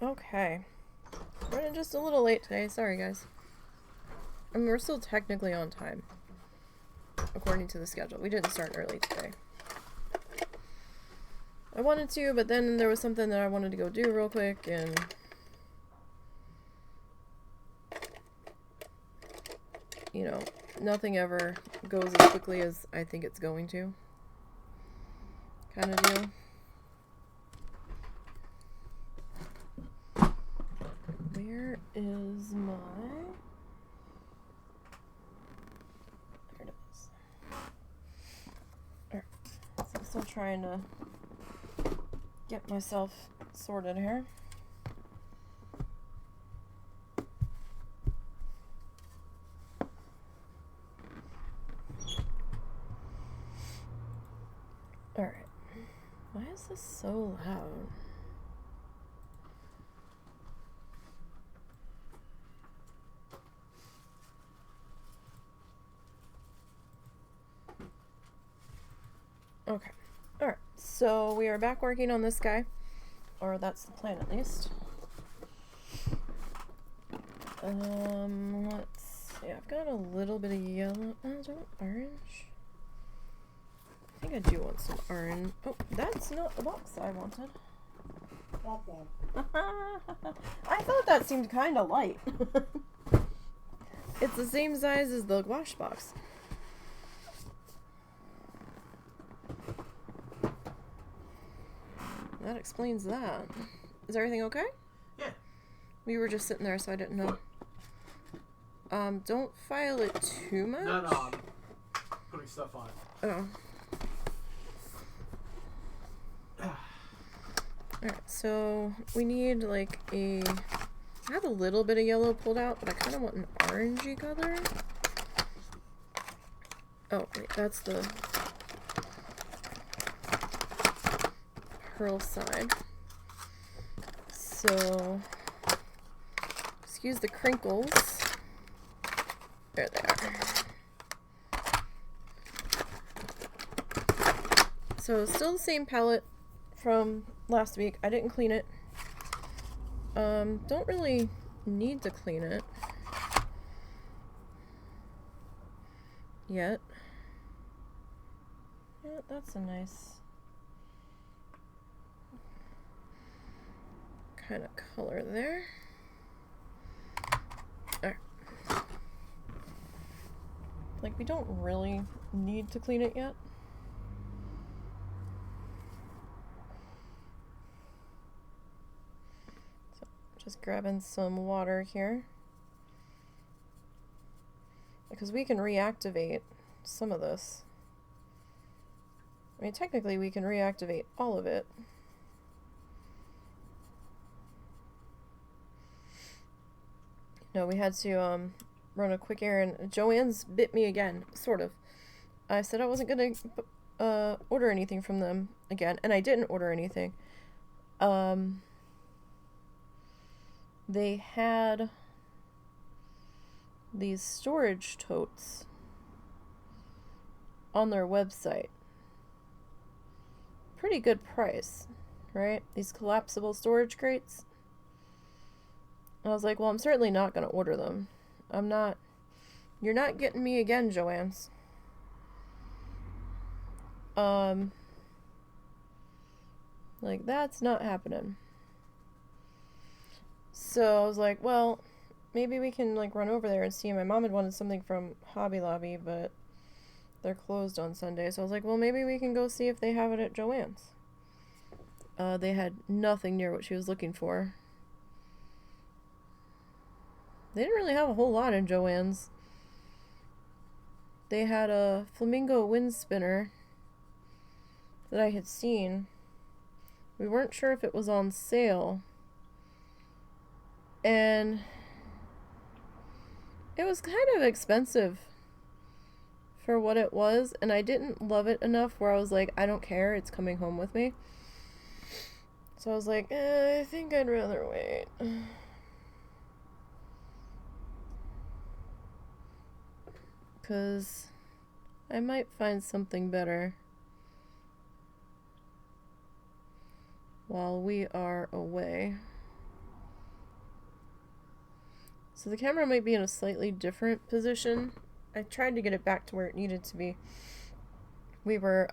Okay. Running just a little late today. Sorry, guys. I mean, we're still technically on time, according to the schedule. We didn't start early today. I wanted to, but then there was something that I wanted to go do real quick, and you know, nothing ever goes as quickly as I think it's going to. Kind of deal. Where is my... There it is. Alright, so I'm still trying to get myself sorted here. Alright. Why is this so loud? Okay. Alright. So we are back working on this guy. Or that's the plan at least. Let's see. I've got a little bit of yellow. Oh, do I want orange? I think I do want some orange. Oh, that's not the box I wanted. I thought that seemed kind of light. It's the same size as the gouache box. That explains that. Is everything okay? Yeah. We were just sitting there, so I didn't know. Don't file it too much. No, I'm putting stuff on it. Oh. Alright, so we need like a... I have a little bit of yellow pulled out, but I kind of want an orangey color. Oh, wait, that's the pearl side. So, excuse the crinkles. There they are. So, still the same palette from last week. I didn't clean it. Don't really need to clean it yet. Yeah, that's a nice kind of color there. Alright. Like, we don't really need to clean it yet. So, just grabbing some water here. Because we can reactivate some of this. I mean, technically we can reactivate all of it. No, we had to run a quick errand. Joanne's bit me again, sort of. I said I wasn't going to order anything from them again, and I didn't order anything. They had these storage totes on their website. Pretty good price, right? These collapsible storage crates. And I was like, well, I'm certainly not going to order them. I'm not... You're not getting me again, Joanne's. Like, that's not happening. So I was like, well, maybe we can, like, run over there and see. My mom had wanted something from Hobby Lobby, but they're closed on Sunday. So I was like, well, maybe we can go see if they have it at Joanne's. They had nothing near what she was looking for. They didn't really have a whole lot in Joanne's. They had a Flamingo wind spinner that I had seen. We weren't sure if it was on sale. And it was kind of expensive for what it was, and I didn't love it enough where I was like, I don't care, it's coming home with me. So I was like, I think I'd rather wait. Because I might find something better while we are away. So the camera might be in a slightly different position. I tried to get it back to where it needed to be. We were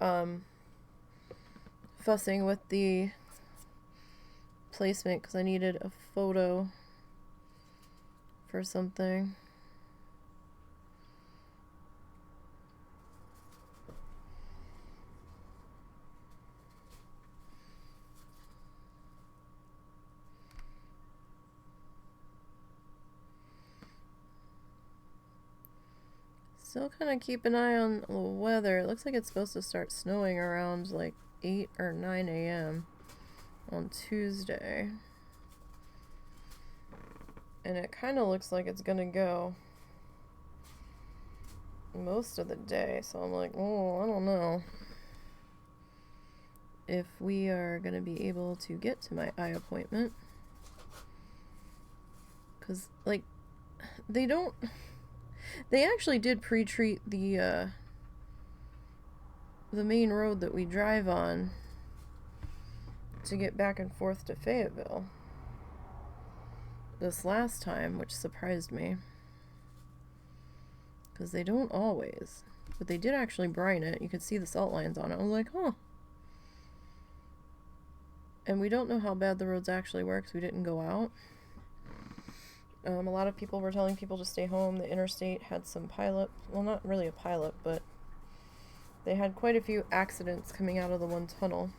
fussing with the placement because I needed a photo for something. Still kind of keep an eye on the weather. It looks like it's supposed to start snowing around like 8 or 9 a.m. on Tuesday. And it kind of looks like it's gonna go most of the day. So I'm like, oh, I don't know if we are gonna be able to get to my eye appointment. Because, like, they actually did pre-treat the main road that we drive on to get back and forth to Fayetteville this last time, which surprised me. Because they don't always. But they did actually brine it. You could see the salt lines on it. I was like, huh. And we don't know how bad the roads actually were because we didn't go out. A lot of people were telling people to stay home. The interstate had some pileup. Well, not really a pileup, but they had quite a few accidents coming out of the one tunnel.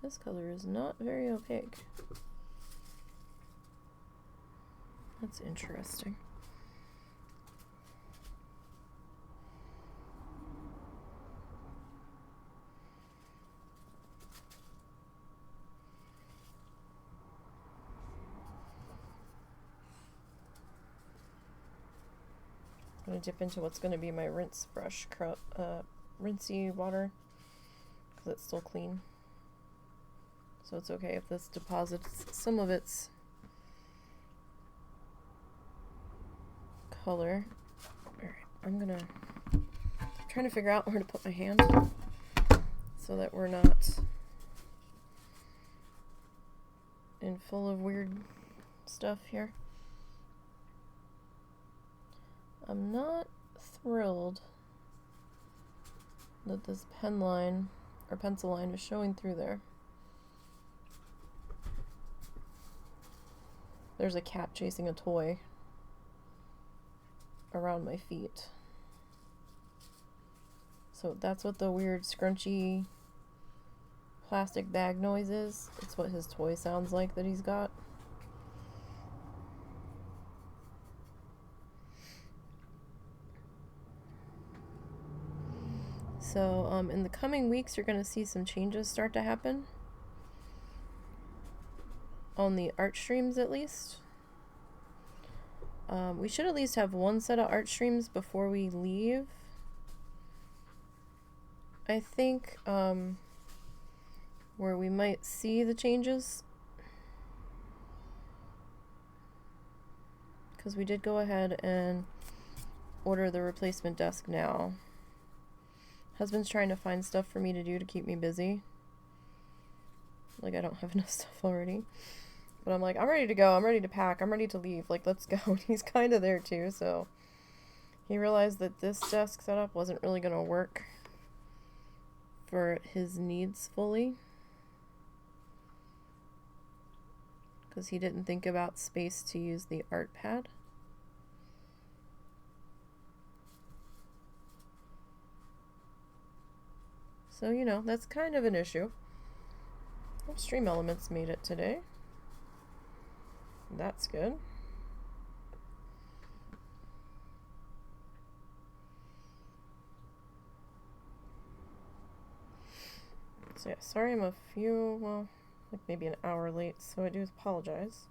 This color is not very opaque. That's interesting. I'm going to dip into what's going to be my rinse brush, rinsey water, because it's still clean. So it's okay if this deposits some of its color. Alright, I'm trying to figure out where to put my hand so that we're not in full of weird stuff here. I'm not thrilled that this pen line or pencil line is showing through there. There's a cat chasing a toy around my feet. So that's what the weird scrunchy plastic bag noise is. It's what his toy sounds like that he's got. So in the coming weeks, you're going to see some changes start to happen. On the art streams, at least. We should at least have one set of art streams before we leave. I think where we might see the changes. Because we did go ahead and order the replacement desk now. Husband's trying to find stuff for me to do to keep me busy. Like, I don't have enough stuff already. But I'm like, I'm ready to go. I'm ready to pack. I'm ready to leave. Like, let's go. And he's kind of there too, so he realized that this desk setup wasn't really going to work for his needs fully. Because he didn't think about space to use the art pad. So, you know, that's kind of an issue. Stream Elements made it today. That's good. So yeah, sorry I'm a few, well, like maybe an hour late, so I do apologize.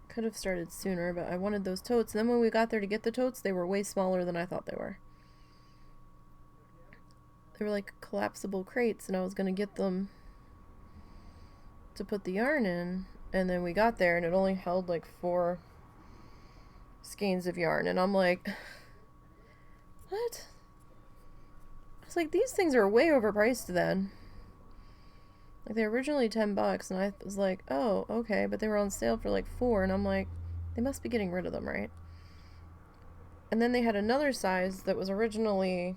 Could have started sooner, but I wanted those totes. And then when we got there to get the totes, they were way smaller than I thought they were. They were like collapsible crates, and I was going to get them to put the yarn in. And then we got there, and it only held like 4 skeins of yarn. And I'm like, what? It's like, these things are way overpriced then. Like, they were originally $10, and I was like, oh, okay, but they were on sale for like $4, and I'm like, they must be getting rid of them, right? And then they had another size that was originally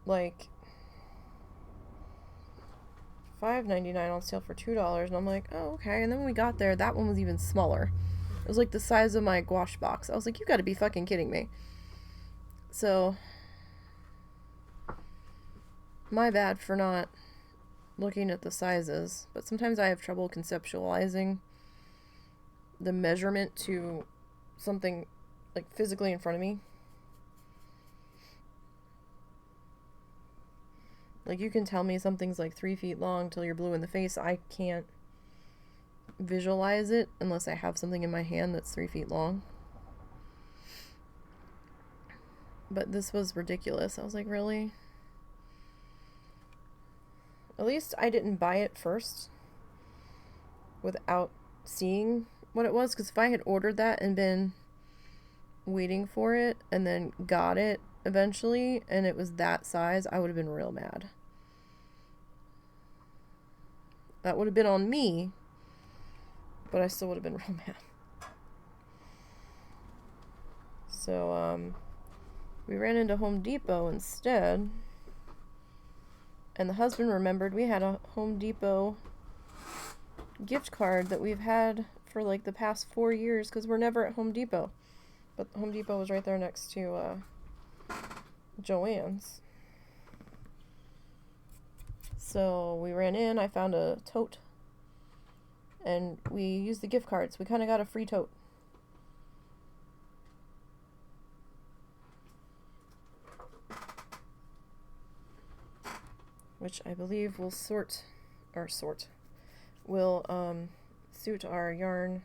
like $5.99 on sale for $2, and I'm like, oh, okay. And then when we got there, that one was even smaller. It was like the size of my gouache box. I was like, you gotta be fucking kidding me. So, my bad for not looking at the sizes, but sometimes I have trouble conceptualizing the measurement to something like physically in front of me. Like, you can tell me something's like 3 feet long till you're blue in the face. I can't visualize it unless I have something in my hand that's 3 feet long. But this was ridiculous. I was like, really? At least I didn't buy it first without seeing what it was, because if I had ordered that and been waiting for it and then got it eventually and it was that size, I would have been real mad. That would have been on me, but I still would have been real mad. So, we ran into Home Depot instead, and the husband remembered we had a Home Depot gift card that we've had for like the past 4 years, because we're never at Home Depot. But Home Depot was right there next to Joann's. So we ran in, I found a tote, and we used the gift cards. We kind of got a free tote. Which I believe will suit our yarn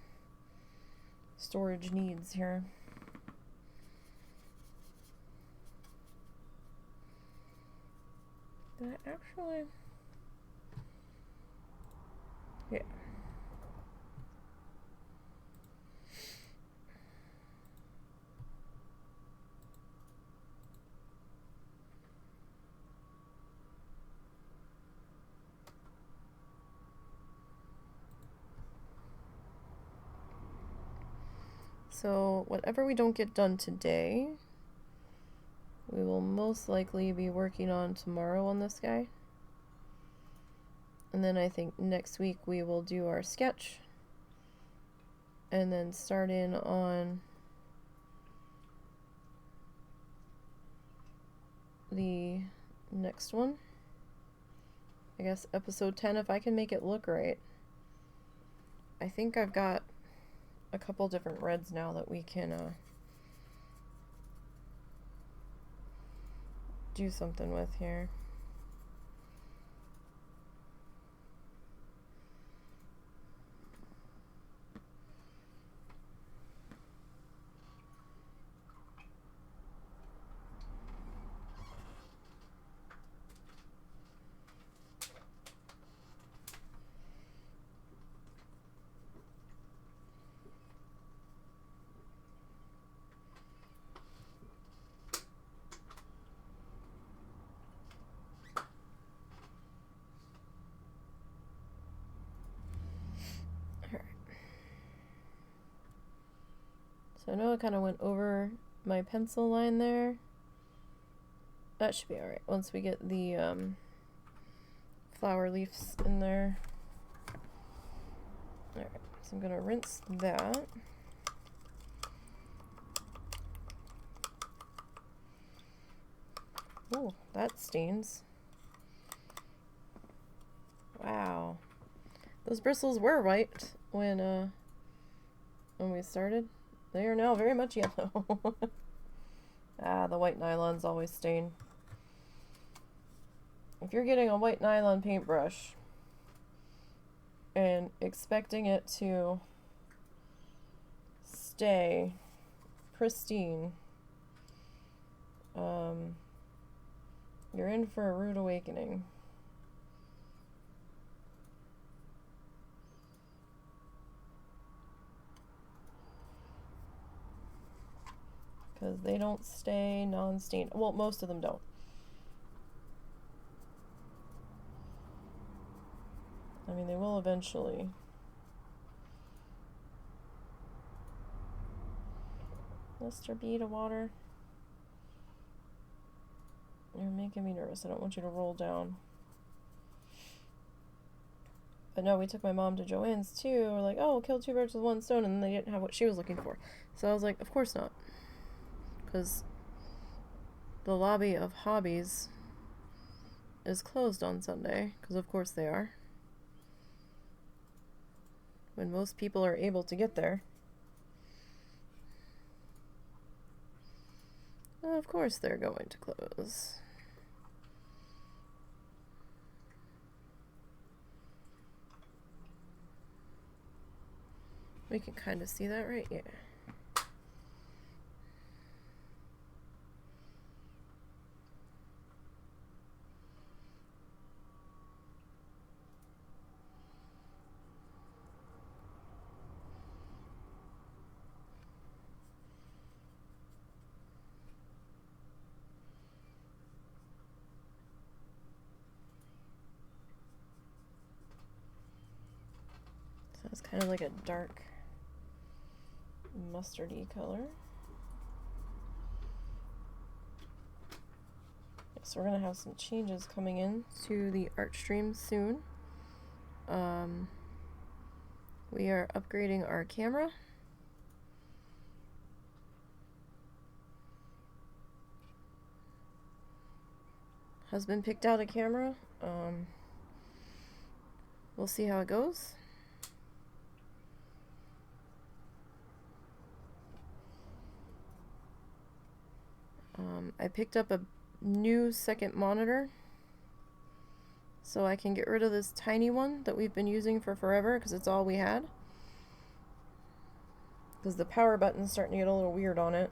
storage needs here. Did I actually? Yeah. So, whatever we don't get done today, we will most likely be working on tomorrow on this guy. And then I think next week we will do our sketch. And then start in on the next one. I guess episode 10, if I can make it look right. I think I've got a couple different reds now that we can do something with here. So I know I kind of went over my pencil line there. That should be alright once we get the flower leaves in there. Alright, so I'm going to rinse that. Oh, that stains. Wow. Those bristles were white when we started. They are now very much yellow. Ah, the white nylons always stain. If you're getting a white nylon paintbrush and expecting it to stay pristine, you're in for a rude awakening. Because they don't stay non-stained. Well, most of them don't. I mean, they will eventually. Mr. Bead of water. You're making me nervous. I don't want you to roll down. But no, we took my mom to Joann's too. We're like, oh, kill 2 birds with 1 stone, and then they didn't have what she was looking for. So I was like, of course not. Because the lobby of hobbies is closed on Sunday. Because of course they are. When most people are able to get there. Well, of course they're going to close. We can kind of see that, right? Yeah. So it's kind of like a dark mustardy color. So we're going to have some changes coming in to the art stream soon. We are upgrading our camera. Husband picked out a camera. We'll see how it goes. I picked up a new second monitor so I can get rid of this tiny one that we've been using for forever because it's all we had. Because the power button's starting to get a little weird on it.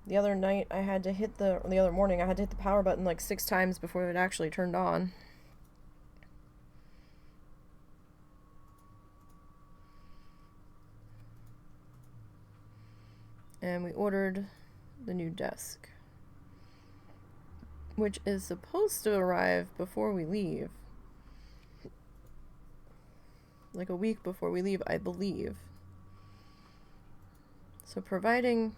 The other night I had to hit the other morning I had to hit the power button like 6 times before it actually turned on. And we ordered the new desk, which is supposed to arrive before we leave. Like a week before we leave, I believe. So providing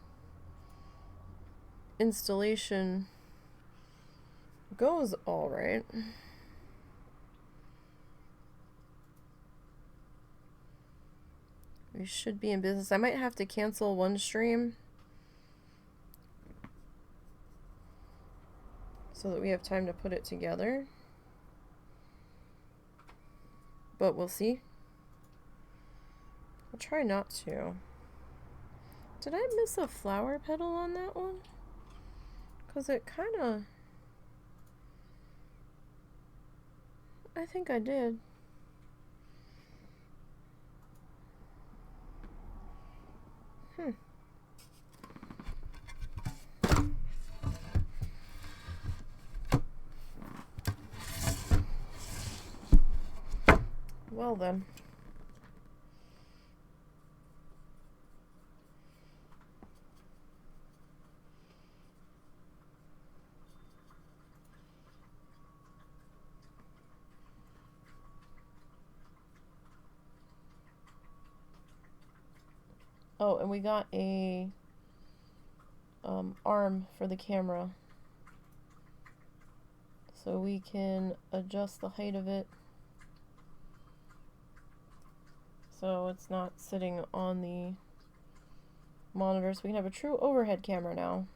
installation goes all right. We should be in business. I might have to cancel one stream so that we have time to put it together. But we'll see. I'll try not to. Did I miss a flower petal on that one? Because it kind of... I think I did. Well then. Oh, and we got a arm for the camera, so we can adjust the height of it so it's not sitting on the monitor, so we can have a true overhead camera now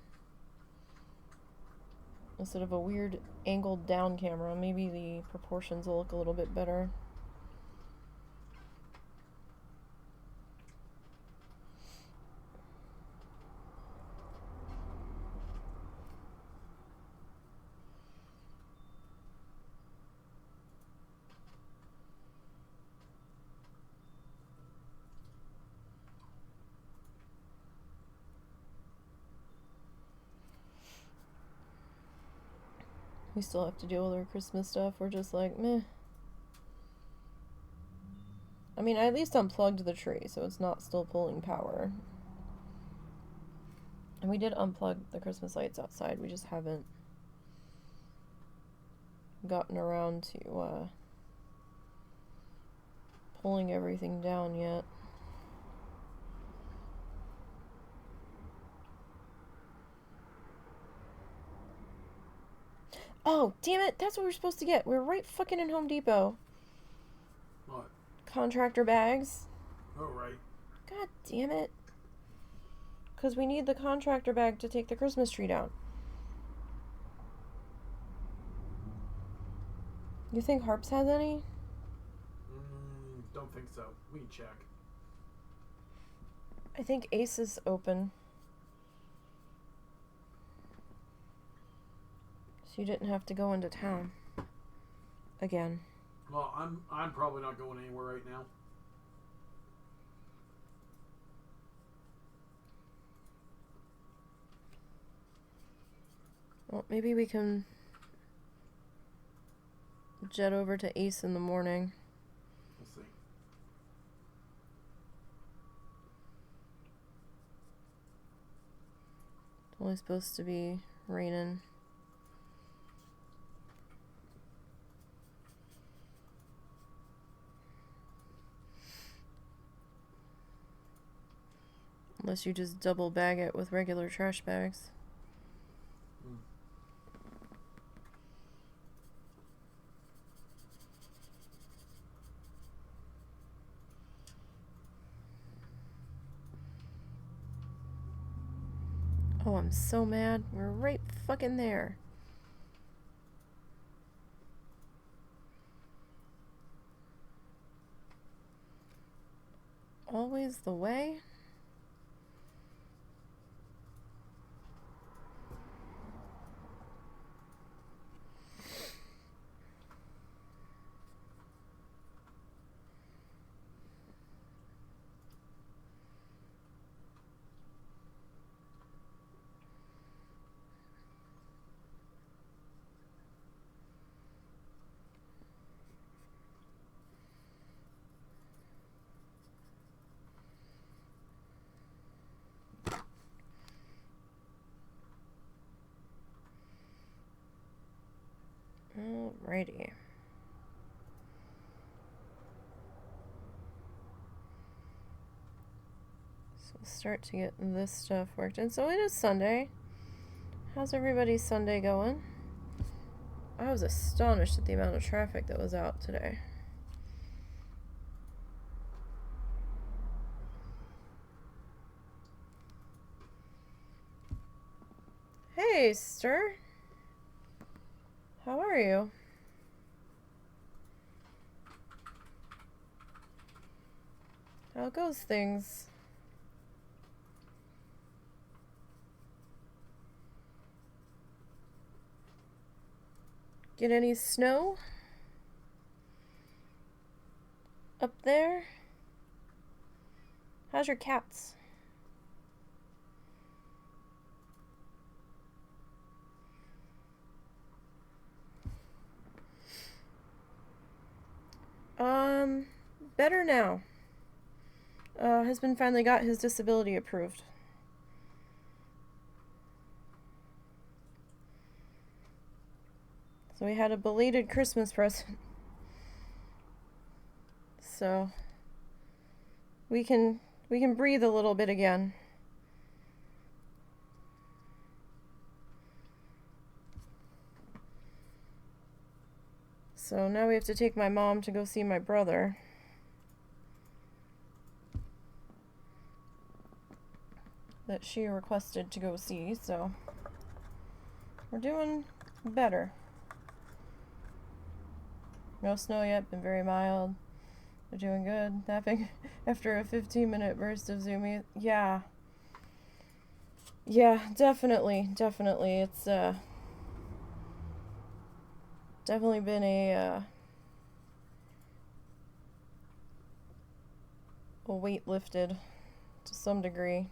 instead of a weird angled down camera. Maybe the proportions will look a little bit better. We still have to deal with our Christmas stuff. We're just like, meh. I mean, I at least unplugged the tree, so it's not still pulling power. And we did unplug the Christmas lights outside. We just haven't gotten around to pulling everything down yet. Oh, damn it! That's what we're supposed to get. We're right fucking in Home Depot. What? Contractor bags. Oh, right. God damn it. Because we need the contractor bag to take the Christmas tree down. You think Harps has any? Don't think so. We can check. I think Ace is open. So you didn't have to go into town. Again. Well, I'm probably not going anywhere right now. Well, maybe we can jet over to Ace in the morning. We'll see. It's only supposed to be raining. Unless you just double bag it with regular trash bags. Oh, I'm so mad. We're right fucking there. Always the way? Alrighty. So we'll start to get this stuff worked in. So it is Sunday. How's everybody's Sunday going? I was astonished at the amount of traffic that was out today. Hey, Stir. How are you? How goes things? Get any snow? Up there? How's your cats? Better now. Husband finally got his disability approved. So we had a belated Christmas present. So we can breathe a little bit again. So now we have to take my mom to go see my brother. That she requested to go see, so we're doing better. No snow yet, been very mild. We're doing good. Napping after a 15-minute burst of zoomy. Yeah. Yeah, definitely. It's definitely been a weight lifted to some degree.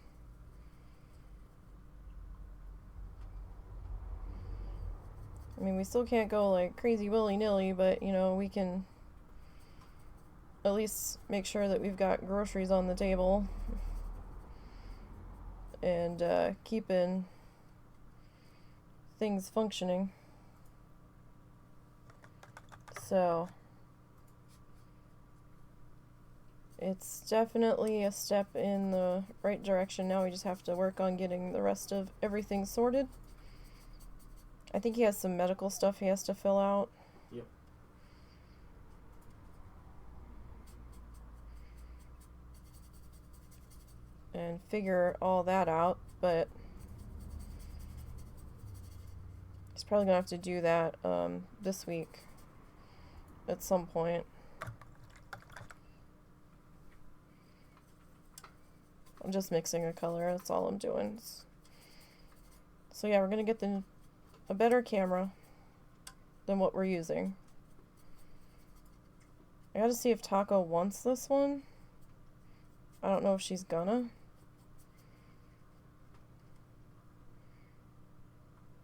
I mean, we still can't go like crazy willy-nilly, but you know, we can at least make sure that we've got groceries on the table and keeping things functioning. So it's definitely a step in the right direction. Now we just have to work on getting the rest of everything sorted. I think he has some medical stuff he has to fill out. Yep. And figure all that out, but he's probably gonna have to do that this week at some point. I'm just mixing a color, that's all I'm doing. So yeah, we're gonna get a better camera than what we're using. I gotta see if Taco wants this one. I don't know if she's gonna.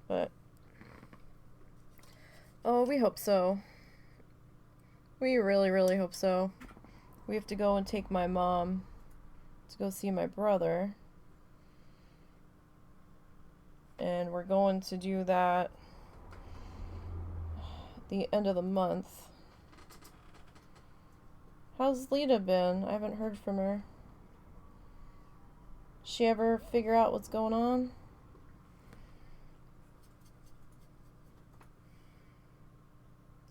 But oh, we hope so. We really, really hope so. We have to go and take my mom to go see my brother. And we're going to do that at the end of the month. How's Lita been? I haven't heard from her. She ever figure out what's going on?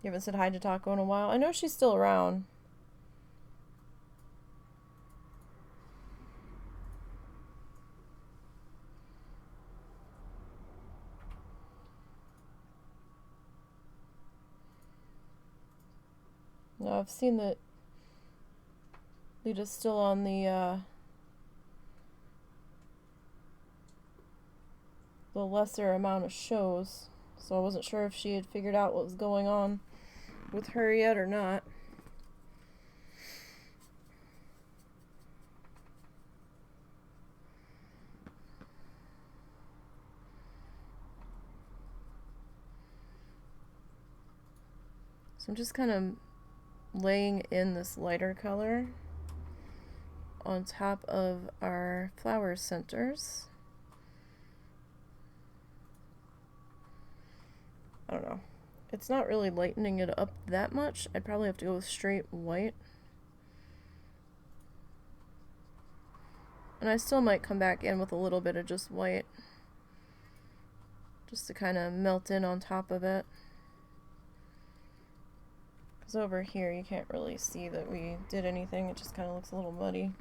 You haven't said hi to Taco in a while. I know she's still around. No, I've seen that Lita's still on the lesser amount of shows, so I wasn't sure if she had figured out what was going on with her yet or not. So I'm just kind of laying in this lighter color on top of our flower centers. I don't know. It's not really lightening it up that much. I'd probably have to go with straight white. And I still might come back in with a little bit of just white, just to kind of melt in on top of it. Because over here you can't really see that we did anything. It just kind of looks a little muddy.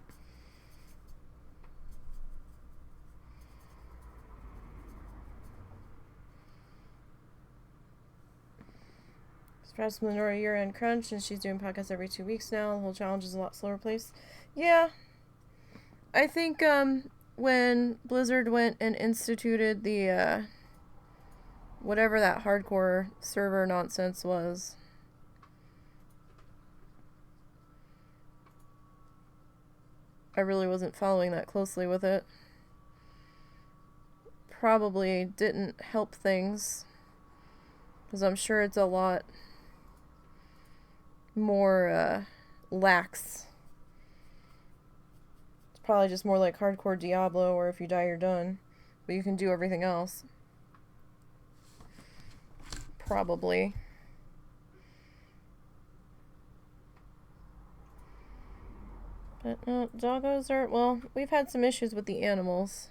Surprised from Lenora year-end crunch, and she's doing podcasts every 2 weeks now. The whole challenge is a lot slower pace. Yeah. I think when Blizzard went and instituted the whatever that hardcore server nonsense was, I really wasn't following that closely with it. Probably didn't help things, because I'm sure it's a lot more lax. It's probably just more like hardcore Diablo, where if you die you're done, but you can do everything else. Probably. But no, doggos are, well, we've had some issues with the animals.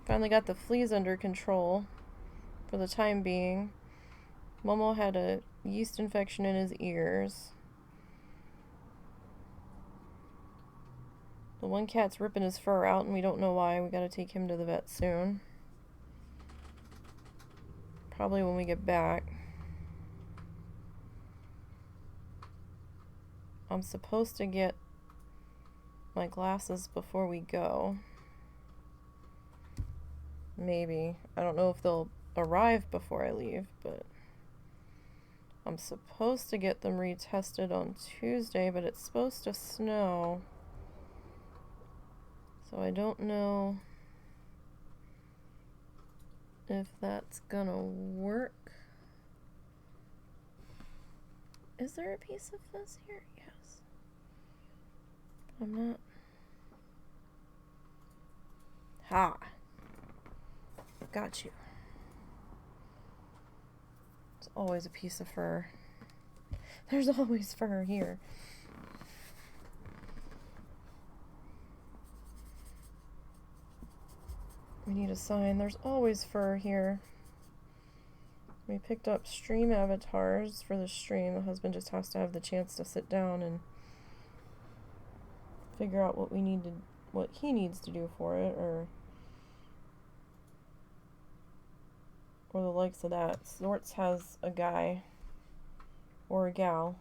Finally got the fleas under control for the time being. Momo had a yeast infection in his ears. The one cat's ripping his fur out and we don't know why. We gotta take him to the vet soon. Probably when we get back. I'm supposed to get my glasses before we go. Maybe. I don't know if they'll arrive before I leave, but I'm supposed to get them retested on Tuesday, but it's supposed to snow. So I don't know if that's gonna work. Is there a piece of this here? Yes. I'm not. got you. There's always a piece of fur. There's always fur here. We need a sign. There's always fur here. We picked up stream avatars for the stream. The husband just has to have the chance to sit down and figure out what he needs to do for it, or the likes of that. Sorts has a guy or a gal.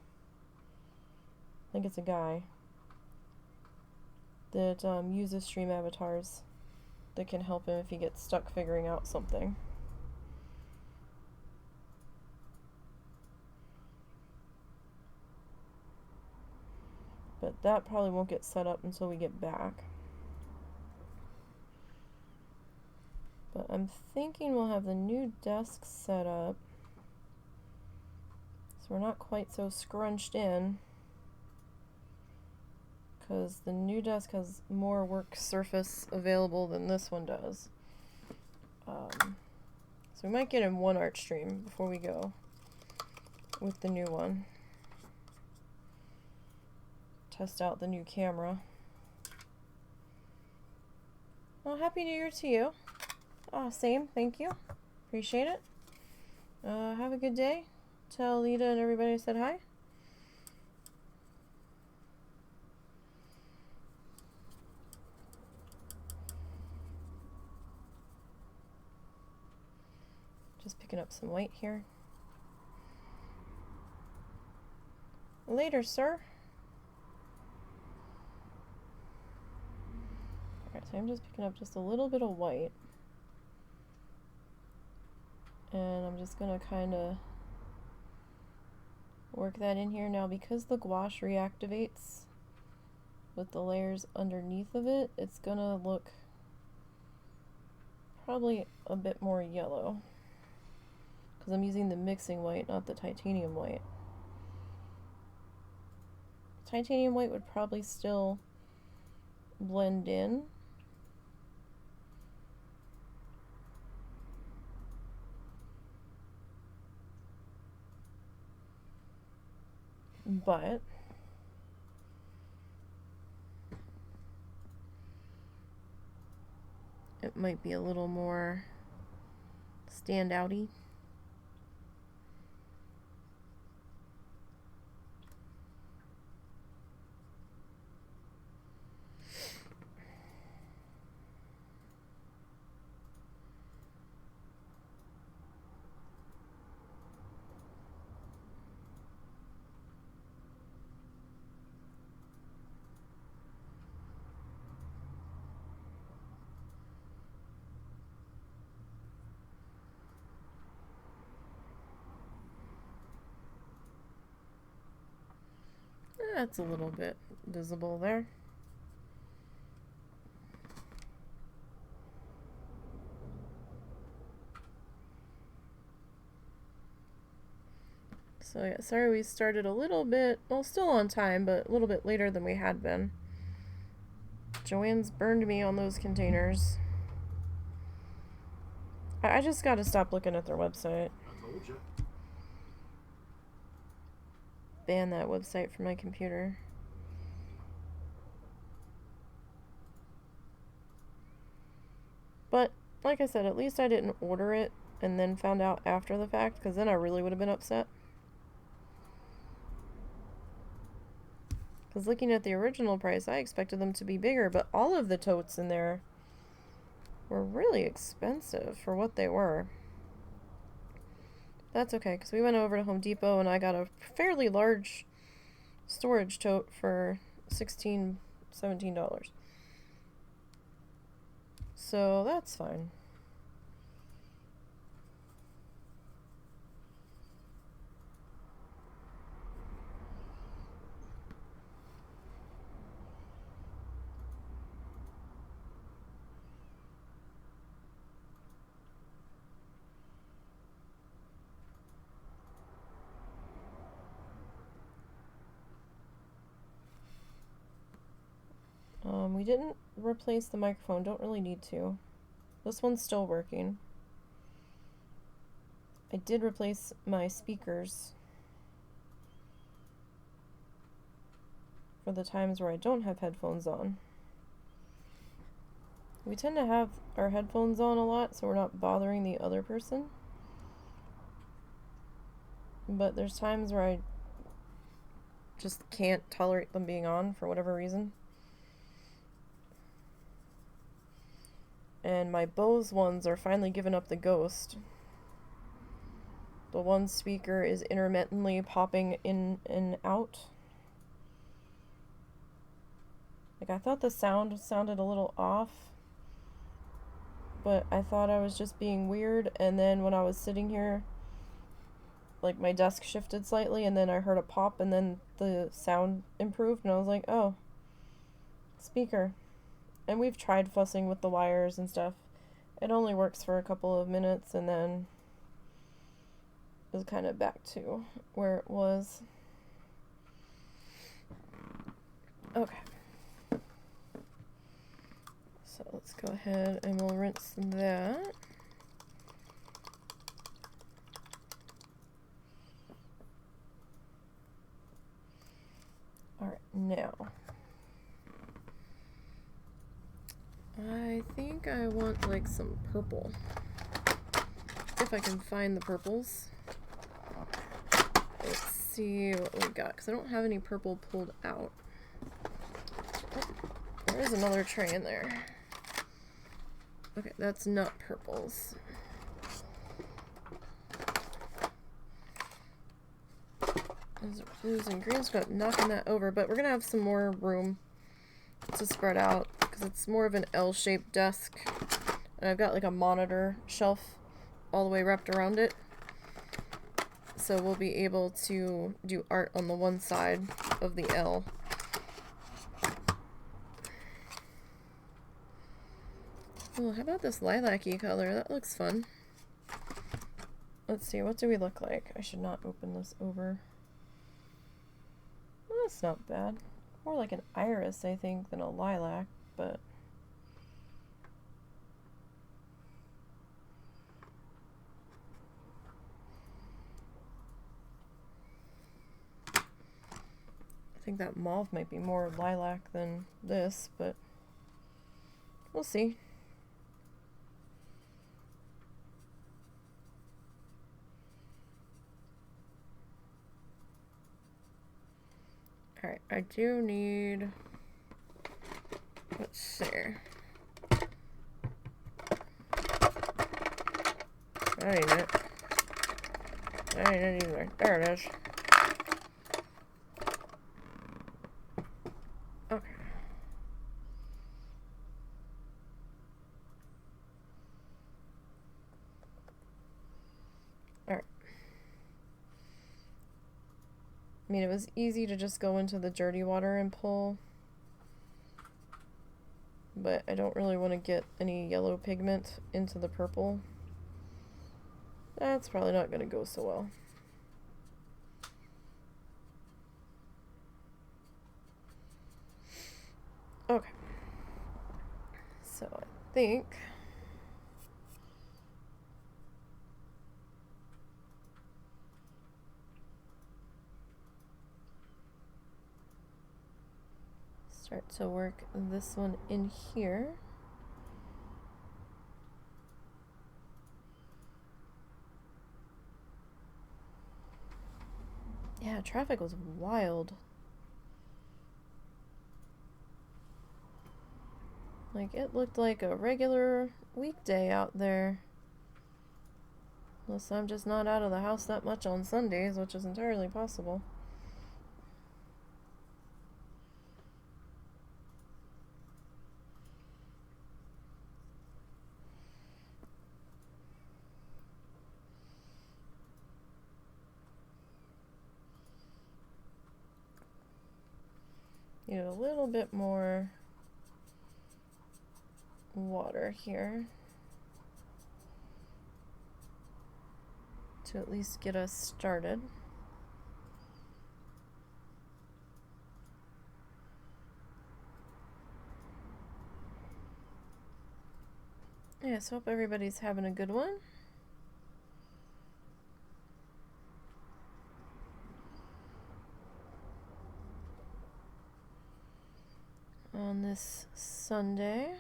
I think it's a guy that uses stream avatars that can help him if he gets stuck figuring out something. But that probably won't get set up until we get back. But I'm thinking we'll have the new desk set up so we're not quite so scrunched in, because the new desk has more work surface available than this one does. So we might get in one art stream before we go with the new one. Test out the new camera. Well, Happy New Year to you. Oh, same, thank you. Appreciate it. Have a good day. Tell Lita and everybody I said hi. Just picking up some white here. Later, sir. Alright, so I'm just picking up just a little bit of white. And I'm just going to kind of work that in here. Now, because the gouache reactivates with the layers underneath of it, it's going to look probably a bit more yellow, because I'm using the mixing white, not the titanium white. Titanium white would probably still blend in. But it might be a little more standouty. That's a little bit visible there. So yeah, sorry we started a little bit, well, still on time, but a little bit later than we had been. Joanne's burned me on those containers. I just gotta stop looking at their website. I told you. Ban that website from my computer. But, like I said, at least I didn't order it and then found out after the fact, because then I really would have been upset. Because looking at the original price, I expected them to be bigger, but all of the totes in there were really expensive for what they were. That's okay, because we went over to Home Depot and I got a fairly large storage tote for $16, $17. So that's fine. We didn't replace the microphone, don't really need to. This one's still working. I did replace my speakers for the times where I don't have headphones on. We tend to have our headphones on a lot, so we're not bothering the other person. But there's times where I just can't tolerate them being on for whatever reason. And my Bose ones are finally giving up the ghost. The one speaker is intermittently popping in and out. Like, I thought the sound sounded a little off, but I thought I was just being weird, and then when I was sitting here, like, my desk shifted slightly, and then I heard a pop, and then the sound improved, and I was like, oh, speaker. And we've tried fussing with the wires and stuff. It only works for a couple of minutes, and then is kind of back to where it was. Okay. So let's go ahead and we'll rinse that. Alright, now I think I want like some purple. If I can find the purples. Let's see what we got, because I don't have any purple pulled out. Oh, there is another tray in there. Okay, that's not purples. Those are blues and greens. Got knocking that over, but we're gonna have some more room to spread out because it's more of an L-shaped desk, and I've got like a monitor shelf all the way wrapped around it, so we'll be able to do art on the one side of the L. Oh, how about this lilac-y color? That looks fun. Let's see, what do we look like? I should not open this over. Well, that's not bad. More like an iris, I think, than a lilac, but... I think that mauve might be more lilac than this, but we'll see. Alright, I do need, let's see. I need it. I need it either. There it is. Okay. Alright. I mean, it was easy to just go into the dirty water and pull, but I don't really want to get any yellow pigment into the purple. That's probably not going to go so well. Okay. So I think start to work this one in here. Yeah, traffic was wild. Like, it looked like a regular weekday out there. Unless I'm just not out of the house that much on Sundays, which is entirely possible. Need a little bit more water here to at least get us started. Yeah, so hope everybody's having a good one. this Sunday.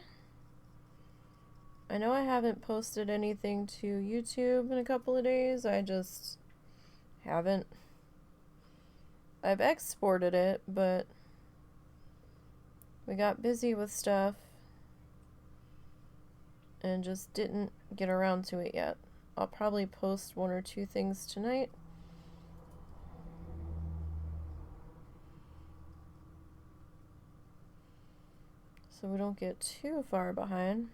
I know I haven't posted anything to YouTube in a couple of days. I just haven't. I've exported it, but we got busy with stuff and just didn't get around to it yet. I'll probably post 1 or 2 things tonight. So we don't get too far behind.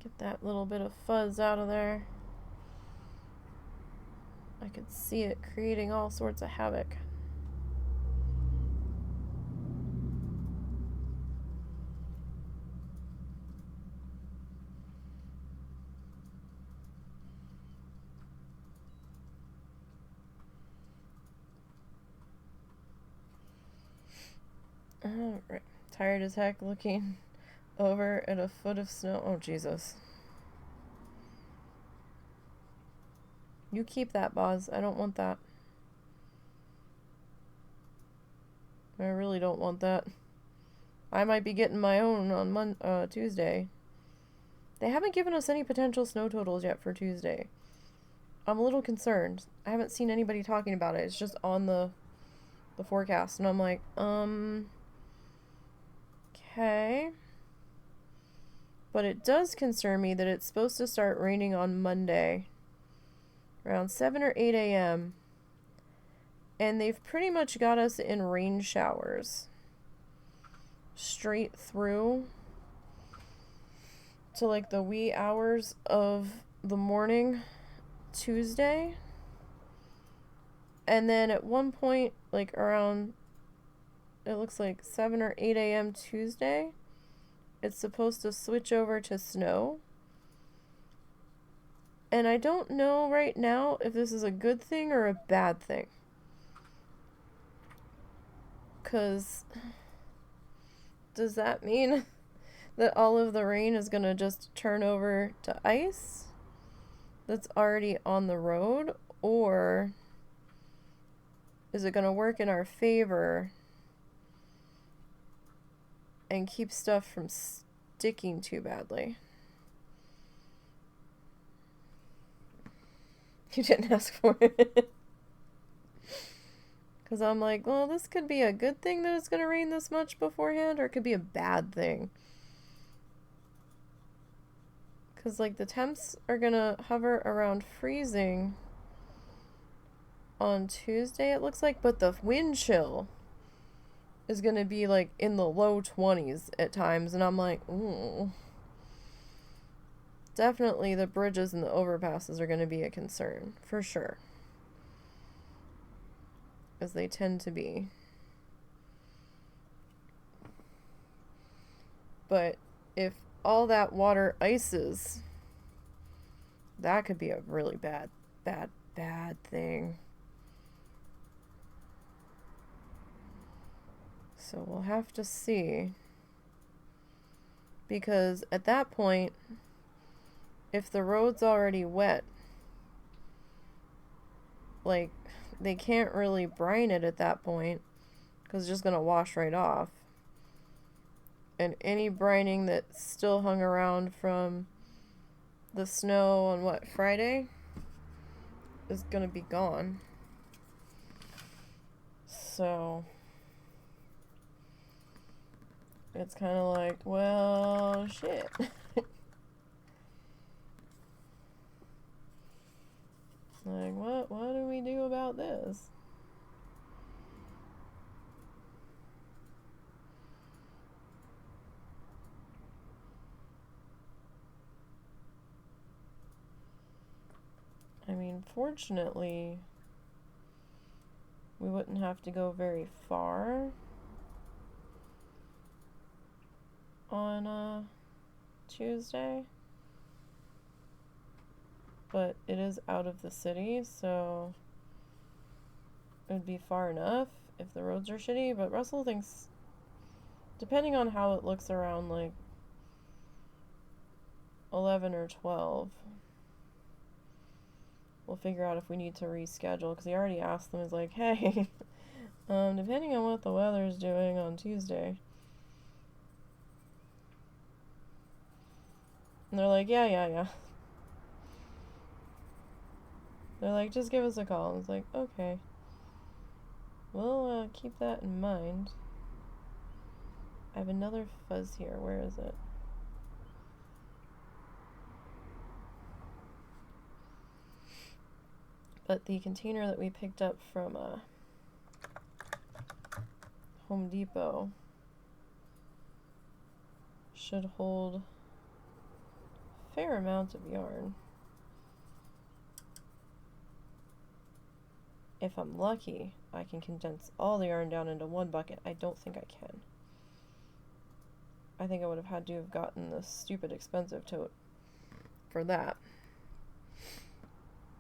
Get that little bit of fuzz out of there. I could see it creating all sorts of havoc. Alright, tired as heck looking over at a foot of snow. Oh, Jesus. You keep that, Boz. I don't want that. I really don't want that. I might be getting my own on Tuesday. They haven't given us any potential snow totals yet for Tuesday. I'm a little concerned. I haven't seen anybody talking about it. It's just on the forecast, and I'm like, okay. But it does concern me that it's supposed to start raining on Monday around 7 or 8 a.m. And they've pretty much got us in rain showers straight through to like the wee hours of the morning Tuesday. And then at one point, like around, it looks like 7 or 8 a.m. Tuesday, it's supposed to switch over to snow. And I don't know right now if this is a good thing or a bad thing. 'Cause does that mean that all of the rain is going to just turn over to ice that's already on the road? Or is it going to work in our favor and keep stuff from sticking too badly? You didn't ask for it. Because I'm like, well, this could be a good thing that it's going to rain this much beforehand, or it could be a bad thing. Because, like, the temps are going to hover around freezing on Tuesday, it looks like, but the wind chill is going to be, like, in the low 20s at times, and I'm like, ooh. Definitely the bridges and the overpasses are going to be a concern, for sure. As they tend to be. But if all that water ices, that could be a really bad thing. So we'll have to see. Because at that point, if the road's already wet, like, they can't really brine it at that point because it's just going to wash right off. And any brining that still hung around from the snow on, what, Friday? Is going to be gone. So it's kind of like, well, shit. Like, what do we do about this? I mean, fortunately, we wouldn't have to go very far on Tuesday. But it is out of the city, so it would be far enough if the roads are shitty. But Russell thinks depending on how it looks around like 11 or 12, we'll figure out if we need to reschedule, because he already asked them, he's like, hey, depending on what the weather's doing on Tuesday. And they're like, yeah. They're like, just give us a call. I was like, okay. We'll keep that in mind. I have another fuzz here. Where is it? But the container that we picked up from Home Depot should hold a fair amount of yarn. If I'm lucky, I can condense all the yarn down into one bucket. I don't think I can. I think I would have had to have gotten the stupid expensive tote for that.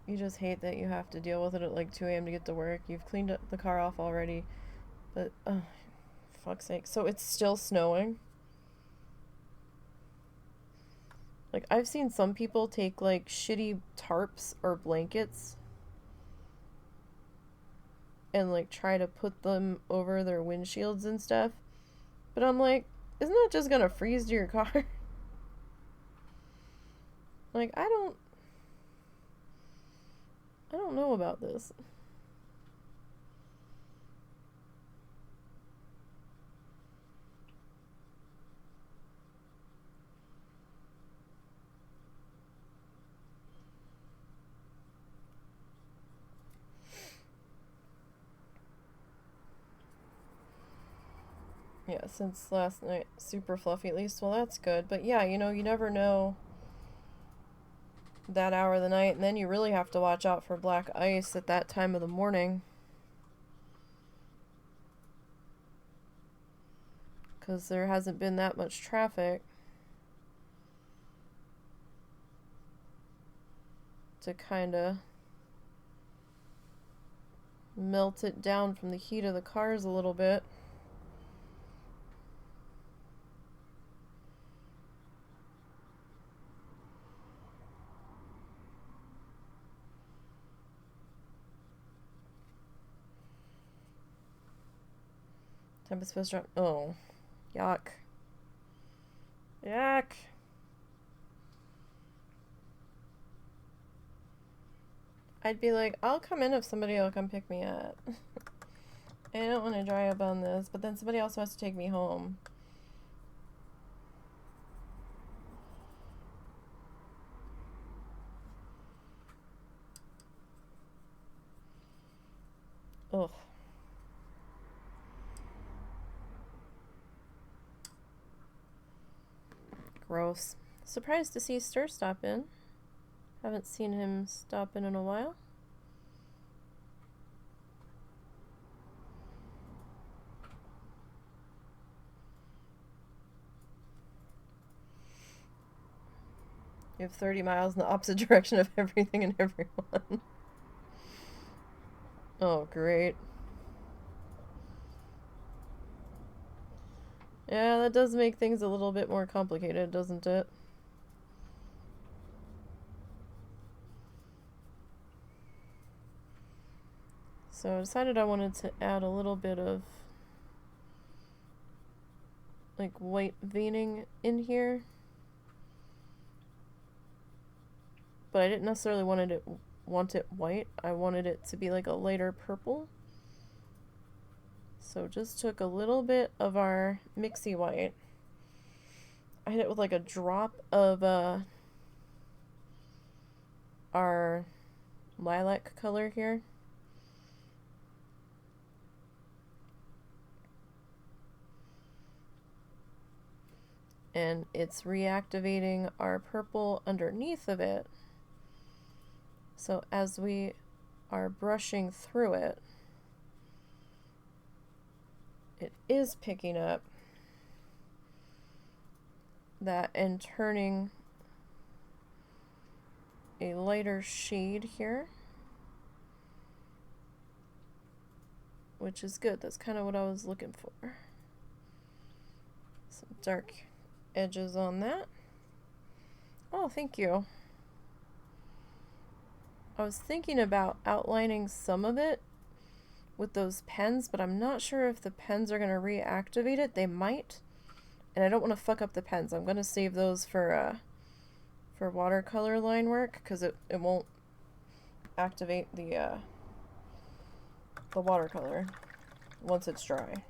You just hate that you have to deal with it at like 2 a.m. to get to work. You've cleaned up the car off already, but oh, fuck's sake. So it's still snowing. Like, I've seen some people take like shitty tarps or blankets and like try to put them over their windshields and stuff. But I'm like, isn't that just gonna freeze to your car? Like, I don't know about this. Yeah, since last night, super fluffy at least. Well, that's good. But yeah, you know, you never know that hour of the night, and then you really have to watch out for black ice at that time of the morning. Because there hasn't been that much traffic to kind of melt it down from the heat of the cars a little bit. Temperature supposed to drop. Oh, yuck. Yuck. I'd be like, I'll come in if somebody will come pick me up. I don't want to dry up on this, but then somebody also has to take me home. Ugh. Gross. Surprised to see Stir stop in. Haven't seen him stop in a while. You have 30 miles in the opposite direction of everything and everyone. Oh, great. Yeah, that does make things a little bit more complicated, doesn't it? So I decided I wanted to add a little bit of like white veining in here. But I didn't necessarily want it white. I wanted it to be like a lighter purple. So just took a little bit of our mixy white. I hit it with like a drop of our lilac color here. And it's reactivating our purple underneath of it. So as we are brushing through it, it is picking up that and turning a lighter shade here, which is good. That's kind of what I was looking for. Some dark edges on that. Oh, thank you. I was thinking about outlining some of it with those pens, but I'm not sure if the pens are going to reactivate it. They might. And I don't want to fuck up the pens. I'm going to save those for watercolor line work, because it won't activate the watercolor once it's dry.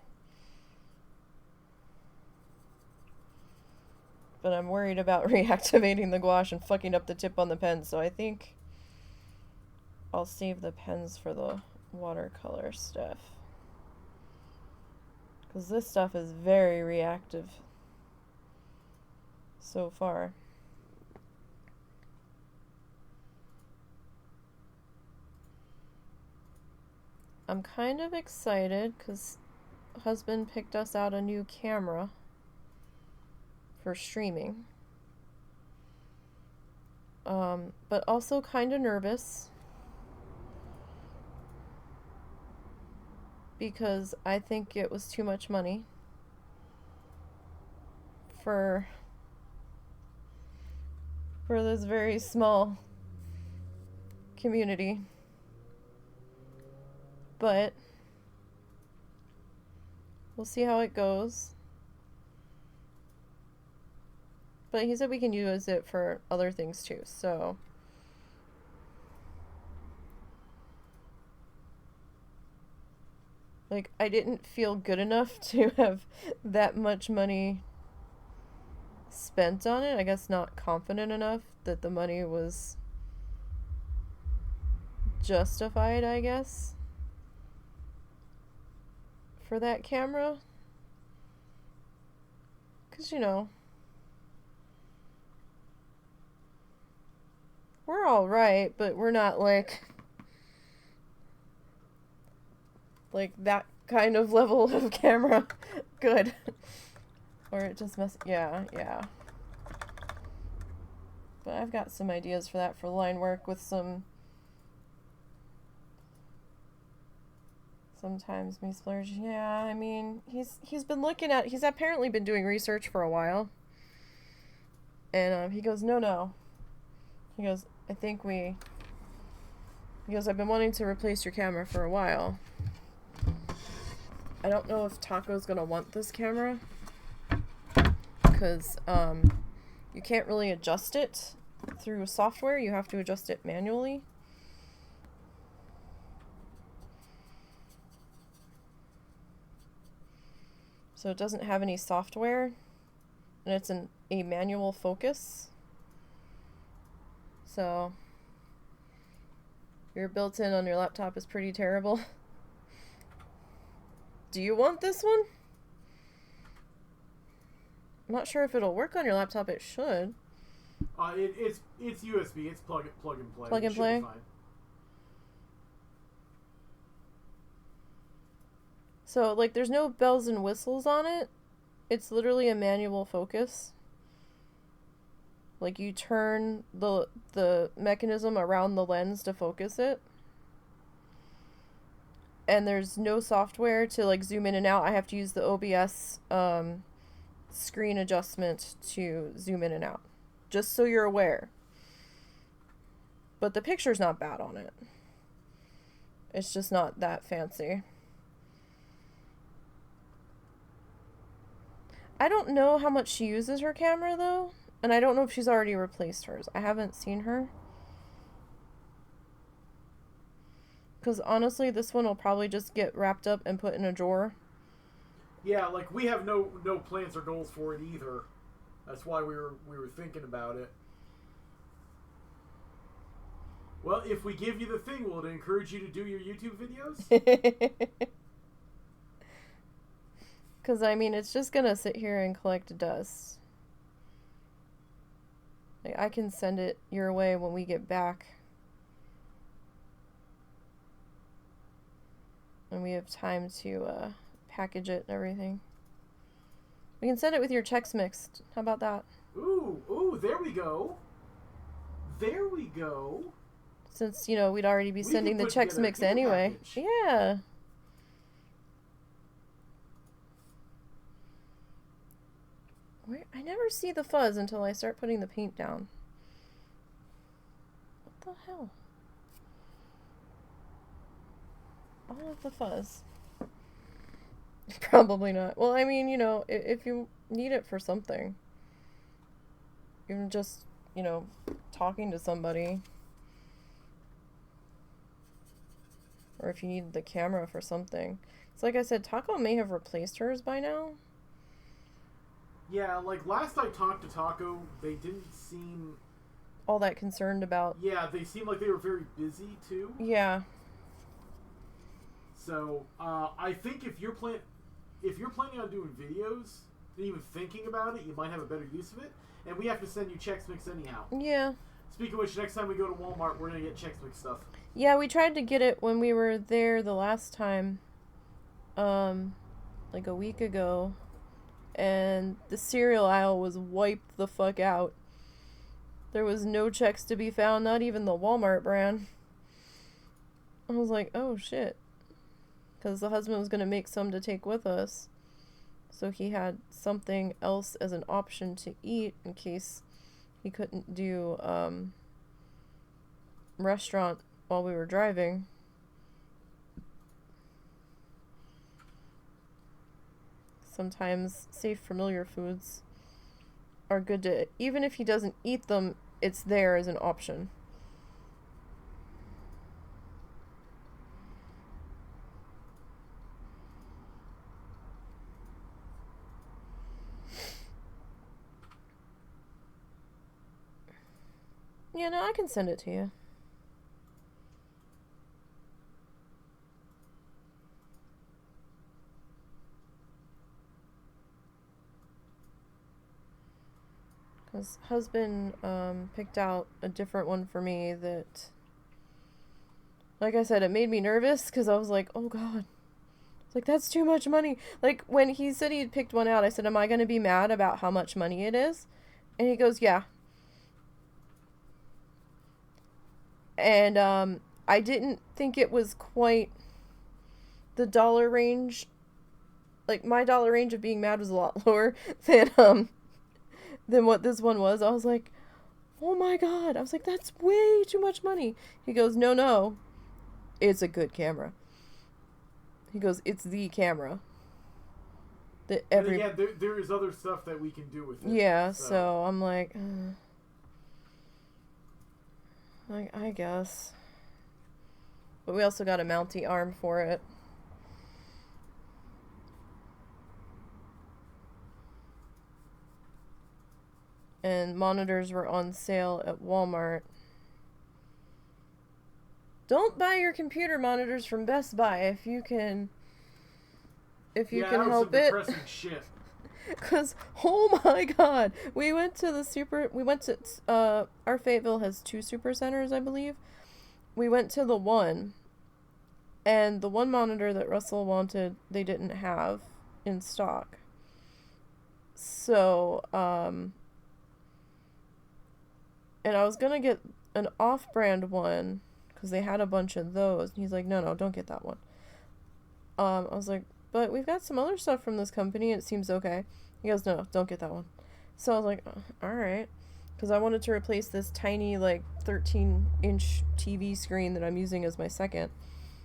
But I'm worried about reactivating the gouache and fucking up the tip on the pen, so I think I'll save the pens for the watercolor stuff. Because this stuff is very reactive so far. I'm kind of excited because husband picked us out a new camera for streaming. But also kind of nervous because I think it was too much money for this very small community. But we'll see how it goes. But he said we can use it for other things too, so like, I didn't feel good enough to have that much money spent on it. I guess not confident enough that the money was justified, I guess, for that camera. 'Cause, you know, we're all right, but we're not like that kind of level of camera good. Or it just yeah. But I've got some ideas for that, for line work with sometimes me splurge. Yeah, I mean, he's been looking at, he's apparently been doing research for a while. And he goes, no. He goes, he goes, I've been wanting to replace your camera for a while. I don't know if Taco's gonna want this camera, because you can't really adjust it through software. You have to adjust it manually. So it doesn't have any software, and it's a manual focus. So your built-in on your laptop is pretty terrible. Do you want this one? I'm not sure if it'll work on your laptop. It should. It's USB. It's plug and play. Plug and play. So, like, there's no bells and whistles on it. It's literally a manual focus. Like, you turn the mechanism around the lens to focus it. And there's no software to, like, zoom in and out. I have to use the OBS screen adjustment to zoom in and out. Just so you're aware. But the picture's not bad on it. It's just not that fancy. I don't know how much she uses her camera, though. And I don't know if she's already replaced hers. I haven't seen her. Because honestly, this one will probably just get wrapped up and put in a drawer. Yeah, like, we have no plans or goals for it either. That's why we were thinking about it. Well, if we give you the thing, will it encourage you to do your YouTube videos? Because, I mean, it's just going to sit here and collect dust. Like, I can send it your way when we get back. And we have time to package it and everything. We can send it with your Chex Mix. How about that? Ooh, there we go. There we go. Since, you know, we'd already be sending the Chex Mix anyway. Package. Yeah. I never see the fuzz until I start putting the paint down. What the hell? All of the fuzz. Probably not. Well, I mean, you know, if you need it for something, even just, you know, talking to somebody, or if you need the camera for something. It's like I said, Taco may have replaced hers by now. Yeah, like last I talked to Taco, they didn't seem all that concerned about. Yeah, they seemed like they were very busy too. Yeah. So I think if you're planning on doing videos, and even thinking about it, you might have a better use of it. And we have to send you Chex Mix anyhow. Yeah. Speaking of which, next time we go to Walmart, we're gonna get Chex Mix stuff. Yeah, we tried to get it when we were there the last time, like a week ago, and the cereal aisle was wiped the fuck out. There was no Chex to be found, not even the Walmart brand. I was like, oh shit. Because the husband was going to make some to take with us. So he had something else as an option to eat in case he couldn't do restaurant while we were driving. Sometimes safe, familiar foods are good to, even if he doesn't eat them, it's there as an option. Yeah, no, I can send it to you. Because husband picked out a different one for me that, like I said, it made me nervous because I was like, oh god. It's like, that's too much money. Like, when he said he had picked one out, I said, am I going to be mad about how much money it is? And he goes, yeah. And I didn't think it was quite the dollar range. Like, my dollar range of being mad was a lot lower than what this one was. I was like, oh my god. I was like, that's way too much money. He goes, no. It's a good camera. He goes, it's the camera. That yeah, there is other stuff that we can do with it. Yeah, so I'm like, I guess. But we also got a mounty arm for it. And monitors were on sale at Walmart. Don't buy your computer monitors from Best Buy if you can help it. Depressing shit. Cause oh my god, we went to our Fayetteville has 2 super centers, I believe. We went to the one, and the one monitor that Russell wanted, they didn't have in stock. So, and I was gonna get an off-brand one, because they had a bunch of those. And he's like, no, don't get that one. I was like, but we've got some other stuff from this company, and it seems okay. He goes, no, don't get that one. So I was like, oh, alright. Because I wanted to replace this tiny, like, 13-inch TV screen that I'm using as my second.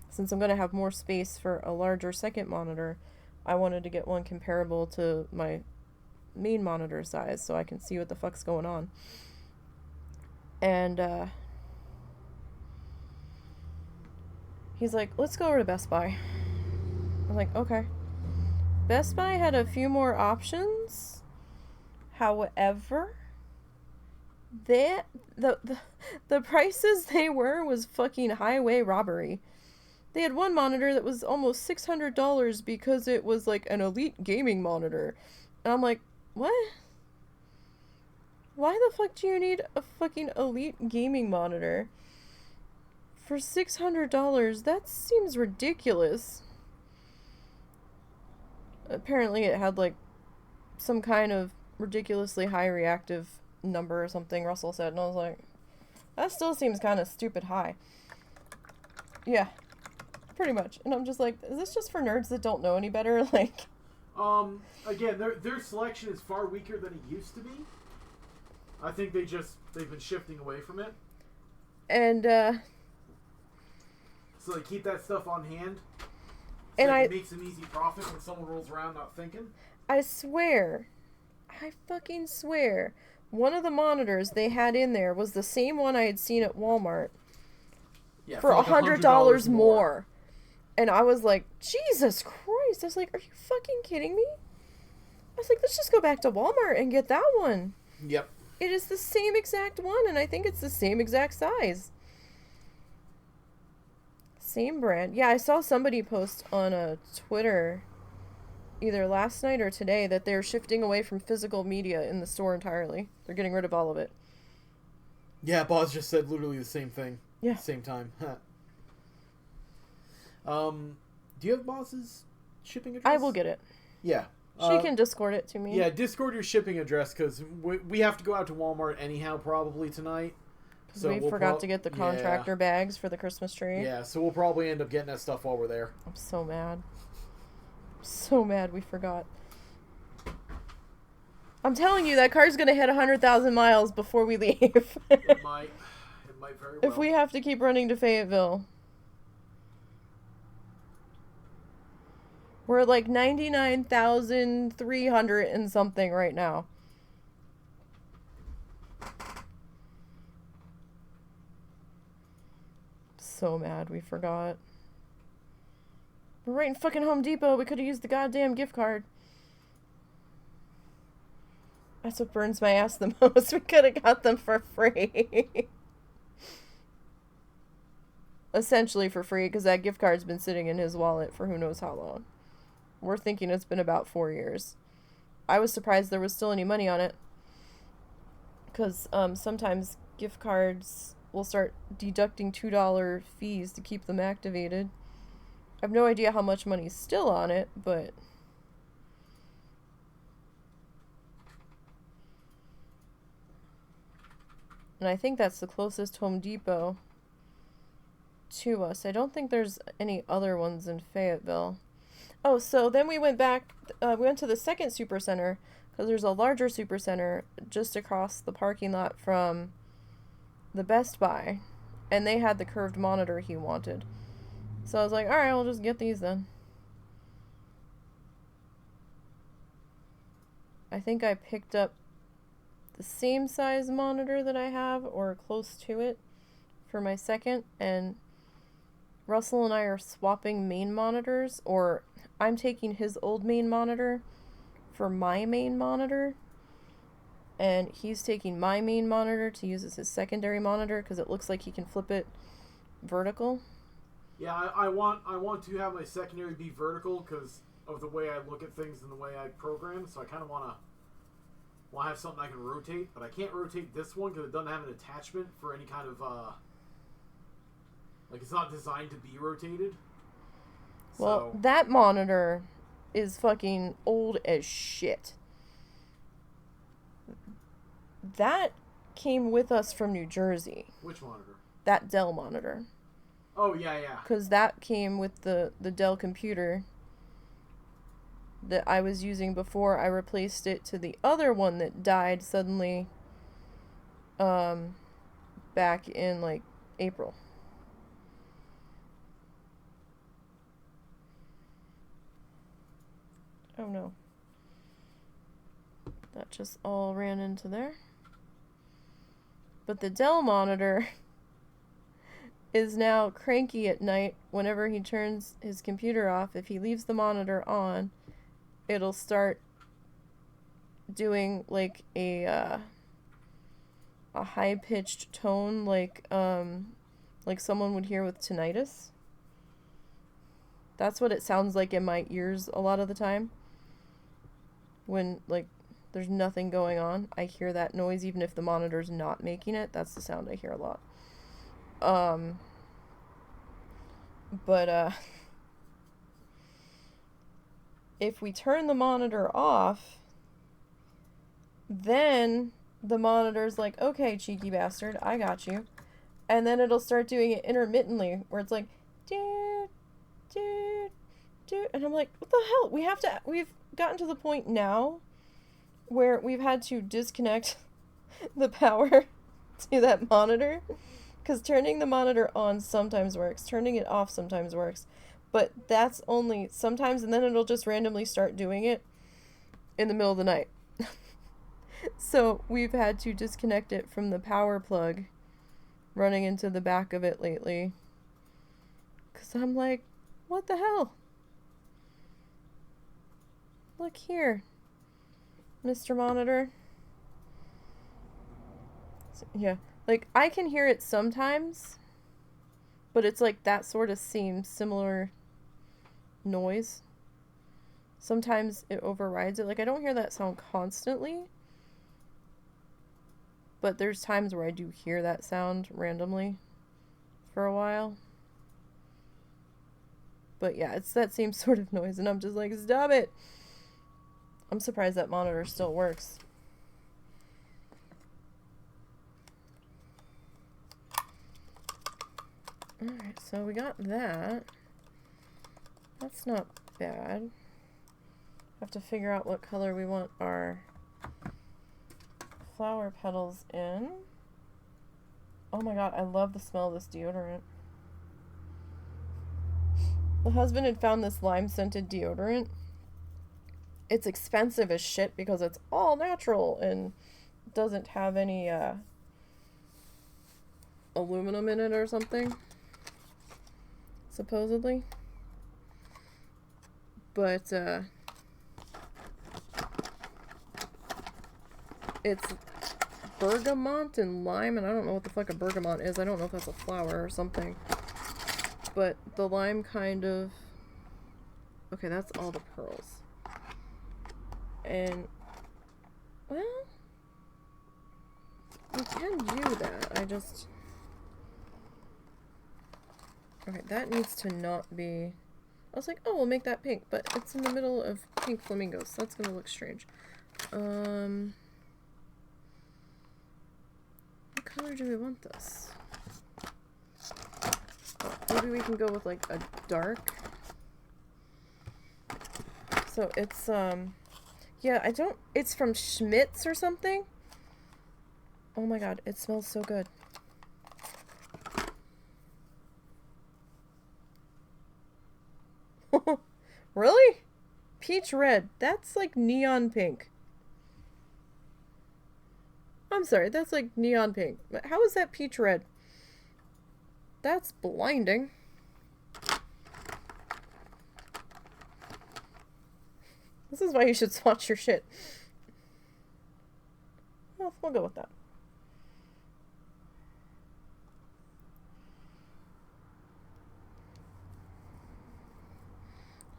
Since I'm going to have more space for a larger second monitor, I wanted to get one comparable to my main monitor size so I can see what the fuck's going on. And, he's like, let's go over to Best Buy. I'm like, okay. Best Buy had a few more options. However, the prices they were was fucking highway robbery. They had one monitor that was almost $600 because it was like an elite gaming monitor. And I'm like, what? Why the fuck do you need a fucking elite gaming monitor for $600? That seems ridiculous. Apparently it had like some kind of ridiculously high reactive number or something, Russell said, and I was like, that still seems kind of stupid high. Yeah, pretty much. And I'm just like, is this just for nerds that don't know any better? Like, Again, their selection is far weaker than it used to be. I think they've been shifting away from it. And, so they keep that stuff on hand. So and it makes an easy profit when someone rolls around not thinking. I fucking swear, one of the monitors they had in there was the same one I had seen at Walmart. Yeah, for like $100 more. And I was like, Jesus Christ. I was like, are you fucking kidding me? I was like, let's just go back to Walmart and get that one. Yep. It is the same exact one, and I think it's the same exact size. Same brand. Yeah, I saw somebody post on Twitter either last night or today that they're shifting away from physical media in the store entirely. They're getting rid of all of it. Yeah, Boz just said literally the same thing. Yeah. Same time. Do you have Boz's shipping address? I will get it. Yeah. She can Discord it to me. Yeah, Discord your shipping address, because we have to go out to Walmart anyhow probably tonight. So we forgot to get the contractor bags for the Christmas tree. Yeah, so we'll probably end up getting that stuff while we're there. I'm so mad. So mad we forgot. I'm telling you, that car's going to hit 100,000 miles before we leave. It might very well. If we have to keep running to Fayetteville. We're at like 99,300 and something right now. So mad we forgot. We're right in fucking Home Depot. We could have used the goddamn gift card. That's what burns my ass the most. We could have got them for free. Essentially for free, because that gift card's been sitting in his wallet for who knows how long. We're thinking it's been about 4 years. I was surprised there was still any money on it. Because sometimes gift cards will start deducting $2 fees to keep them activated. I have no idea how much money's still on it, but... And I think that's the closest Home Depot to us. I don't think there's any other ones in Fayetteville. Oh, so then we went back, we went to the second supercenter, because there's a larger supercenter just across the parking lot from the Best Buy, and they had the curved monitor he wanted. So I was like, alright, I'll just get these then. I think I picked up the same size monitor that I have, or close to it, for my second, and Russell and I are swapping main monitors, or I'm taking his old main monitor for my main monitor, and he's taking my main monitor to use as his secondary monitor because it looks like he can flip it vertical. Yeah, I want to have my secondary be vertical because of the way I look at things and the way I program, so I kind of want to have something I can rotate, but I can't rotate this one because it doesn't have an attachment for any kind of like, it's not designed to be rotated. Well, that monitor is fucking old as shit. That came with us from New Jersey. Which monitor? That Dell monitor. Oh, yeah, yeah. Because that came with the Dell computer that I was using before I replaced it to the other one that died suddenly back in, like, April. Oh no. That just all ran into there. But the Dell monitor is now cranky at night whenever he turns his computer off. If he leaves the monitor on, it'll start doing like a high-pitched tone like someone would hear with tinnitus. That's what it sounds like in my ears a lot of the time. When, like, there's nothing going on, I hear that noise even if the monitor's not making it. That's the sound I hear a lot. But if we turn the monitor off, then the monitor's like, okay, cheeky bastard, I got you. And then it'll start doing it intermittently, where it's like, doot, doot, dude? And I'm like, what the hell? We've gotten to the point now where we've had to disconnect the power to that monitor. Because turning the monitor on sometimes works. Turning it off sometimes works. But that's only sometimes, and then it'll just randomly start doing it in the middle of the night. So we've had to disconnect it from the power plug running into the back of it lately. Because I'm like, what the hell? Look here, Mr. Monitor. Yeah, like, I can hear it sometimes, but it's like that sort of similar noise. Sometimes it overrides it. Like, I don't hear that sound constantly, but there's times where I do hear that sound randomly for a while. But yeah, it's that same sort of noise, and I'm just like, stop it! I'm surprised that monitor still works. Alright, so we got that. That's not bad. Have to figure out what color we want our flower petals in. Oh my god, I love the smell of this deodorant. The husband had found this lime-scented deodorant. It's expensive as shit because it's all natural and doesn't have any aluminum in it or something, supposedly. But it's bergamot and lime, and I don't know what the fuck a bergamot is. I don't know if that's a flower or something. But the lime kind of... Okay, that's all the pearls. And, well, we can do that. I just... Okay, that needs to not be... I was like, oh, we'll make that pink, but it's in the middle of pink flamingos, so that's gonna look strange. What color do we want this? Maybe we can go with like a dark. So it's yeah, it's from Schmidt's or something. Oh my god, it smells so good. Really? Peach red. That's like neon pink. I'm sorry, that's like neon pink. But how is that peach red? That's blinding. This is why you should swatch your shit. Well, we'll go with that.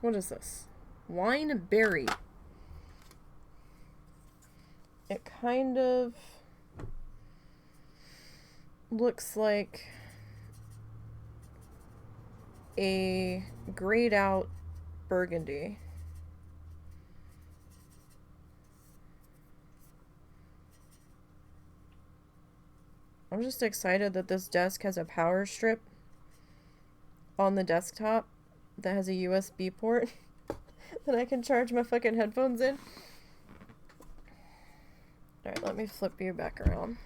What is this? Wine berry. It kind of looks like a grayed out burgundy. I'm just excited that this desk has a power strip on the desktop that has a USB port that I can charge my fucking headphones in. Alright, let me flip you back around.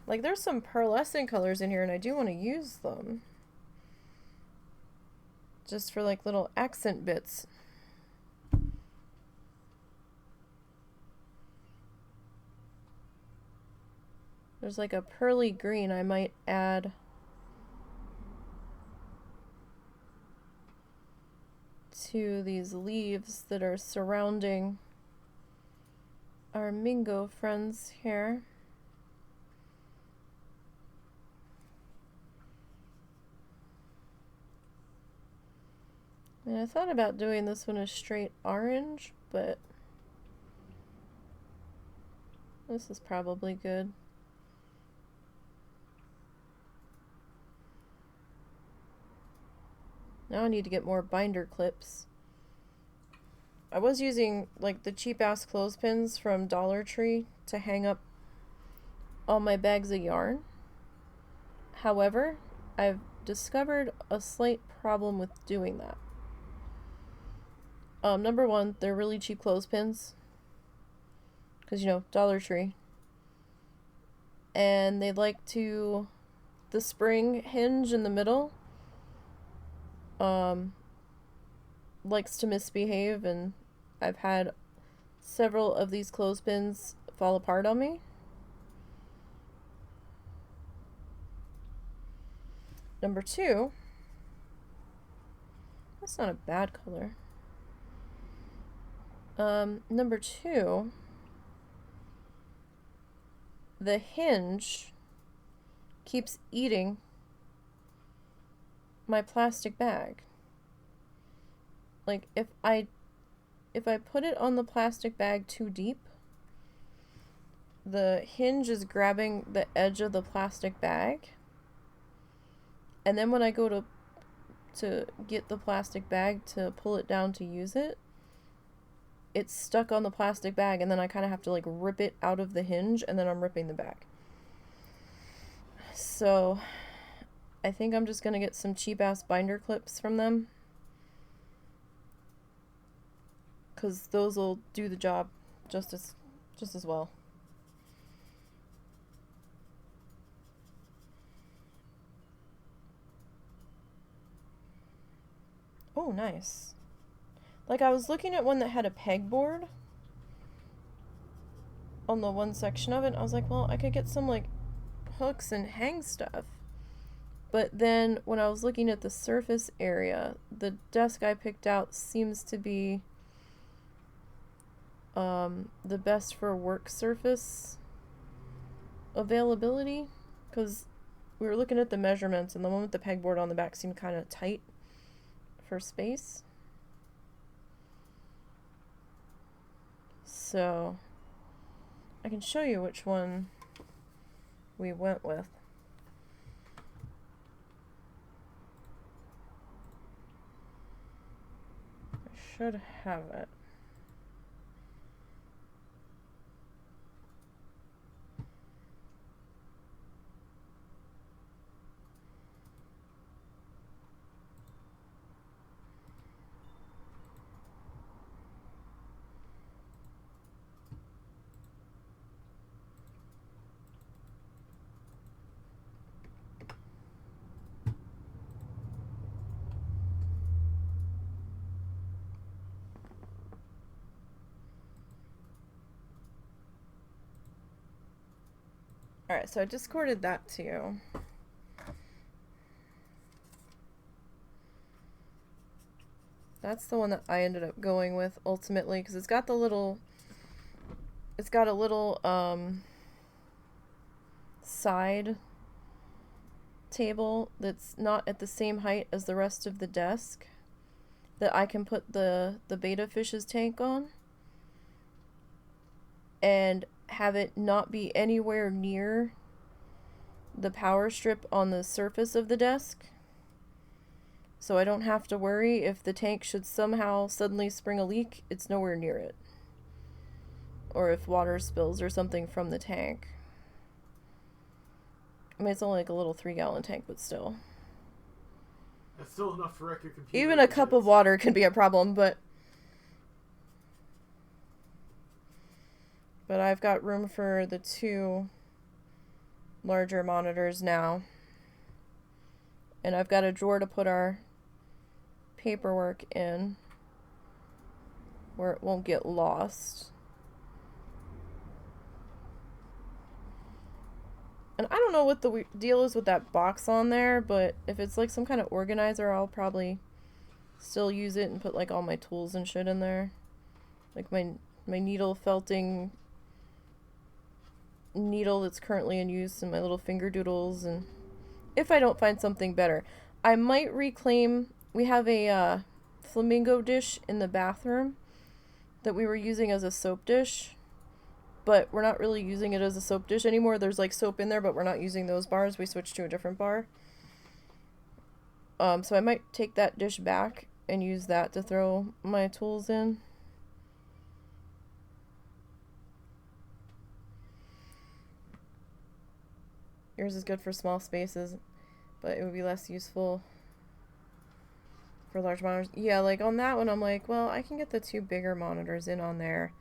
Like, there's some pearlescent colors in here, and I do want to use them. Just for, like, little accent bits. There's, like, a pearly green I might add to these leaves that are surrounding our Mingo friends here. And I thought about doing this one as straight orange, but this is probably good. Now I need to get more binder clips. I was using like the cheap ass clothespins from Dollar Tree to hang up all my bags of yarn. However, I've discovered a slight problem with doing that. Number one, they're really cheap clothespins. Because, you know, Dollar Tree. And they like to... The spring hinge in the middle likes to misbehave, and I've had several of these clothespins fall apart on me. Number two, that's not a bad color. Number two, the hinge keeps eating my plastic bag. Like, if I put it on the plastic bag too deep, the hinge is grabbing the edge of the plastic bag, and then when I go to get the plastic bag to pull it down to use it, it's stuck on the plastic bag, and then I kind of have to like rip it out of the hinge, and then I'm ripping the bag. So I think I'm just gonna get some cheap ass binder clips from them, because those will do the job just as well. Oh, nice. Like, I was looking at one that had a pegboard on the one section of it, and I was like, well, I could get some like hooks and hang stuff. But then when I was looking at the surface area, the desk I picked out seems to be the best for work surface availability, because we were looking at the measurements, and the one with the pegboard on the back seemed kind of tight for space. So I can show you which one we went with. I should have it. Alright, so I discorded that to you. That's the one that I ended up going with ultimately, because it's got a little side table that's not at the same height as the rest of the desk that I can put the betta fish's tank on and have it not be anywhere near the power strip on the surface of the desk, so I don't have to worry if the tank should somehow suddenly spring a leak, it's nowhere near it, or if water spills or something from the tank. I mean, it's only like a little 3-gallon tank, but still. That's still enough to wreck your computer. Even a cup of water can be a problem, but I've got room for the 2 larger monitors now. And I've got a drawer to put our paperwork in where it won't get lost. And I don't know what the deal is with that box on there, but if it's like some kind of organizer, I'll probably still use it and put like all my tools and shit in there. Like my needle felting needle that's currently in use and my little finger doodles, and if I don't find something better, I might reclaim. We have a flamingo dish in the bathroom that we were using as a soap dish, but we're not really using it as a soap dish anymore. There's like soap in there, but we're not using those bars. We switched to a different bar. So I might take that dish back and use that to throw my tools in. Yours is good for small spaces. but it would be less useful for large monitors. Yeah, like on that one, I'm like, well, I can get the 2 bigger monitors in on there.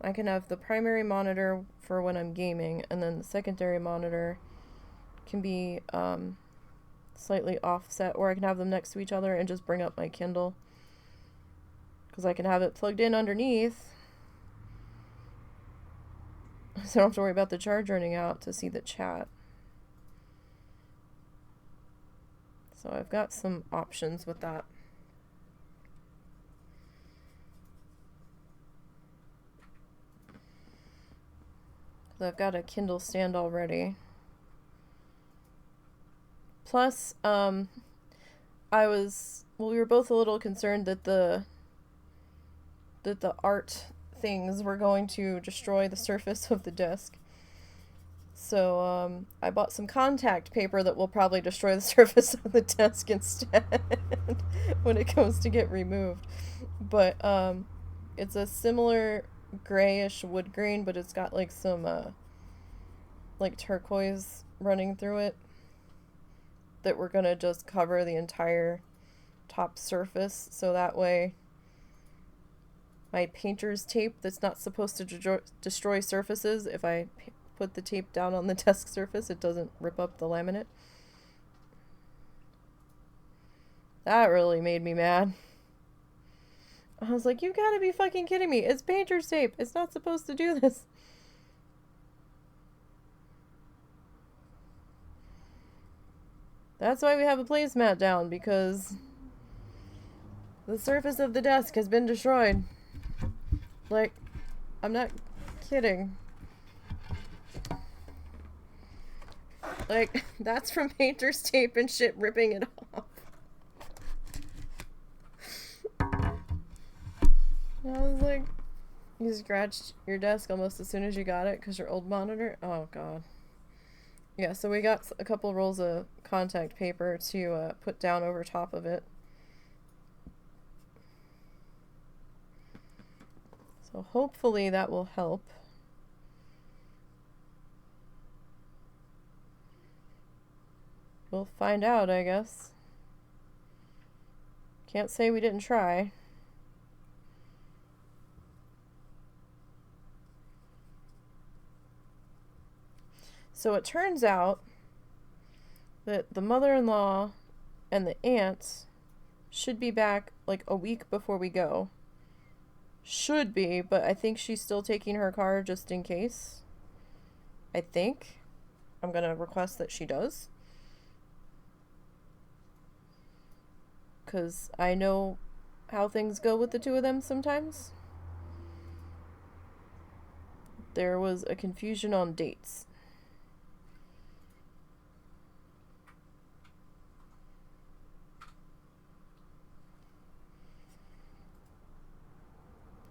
I can have the primary monitor for when I'm gaming, and then the secondary monitor can be slightly offset, or I can have them next to each other and just bring up my Kindle, because I can have it plugged in underneath, so I don't have to worry about the charge running out to see the chat. So I've got some options with that. So I've got a Kindle stand already. Plus, we were both a little concerned that the art things were going to destroy the surface of the desk. So, I bought some contact paper that will probably destroy the surface of the desk instead when it goes to get removed. But, it's a similar grayish wood grain, but it's got like some, like turquoise running through it that we're gonna just cover the entire top surface, so that way my painter's tape that's not supposed to destroy surfaces, if I put the tape down on the desk surface, it doesn't rip up the laminate. That really made me mad. I was like, you gotta be fucking kidding me. It's painter's tape. It's not supposed to do this. That's why we have a placemat down, because the surface of the desk has been destroyed. Like, I'm not kidding. Like, that's from painter's tape and shit ripping it off. I was like, you scratched your desk almost as soon as you got it because your old monitor? Oh, God. Yeah, so we got a couple rolls of contact paper to put down over top of it. So hopefully that will help. We'll find out, I guess. Can't say we didn't try. So it turns out that the mother-in-law and the aunts should be back like a week before we go. Should be, but I think she's still taking her car just in case. I think. I'm gonna request that she does. Because I know how things go with the two of them sometimes. There was a confusion on dates.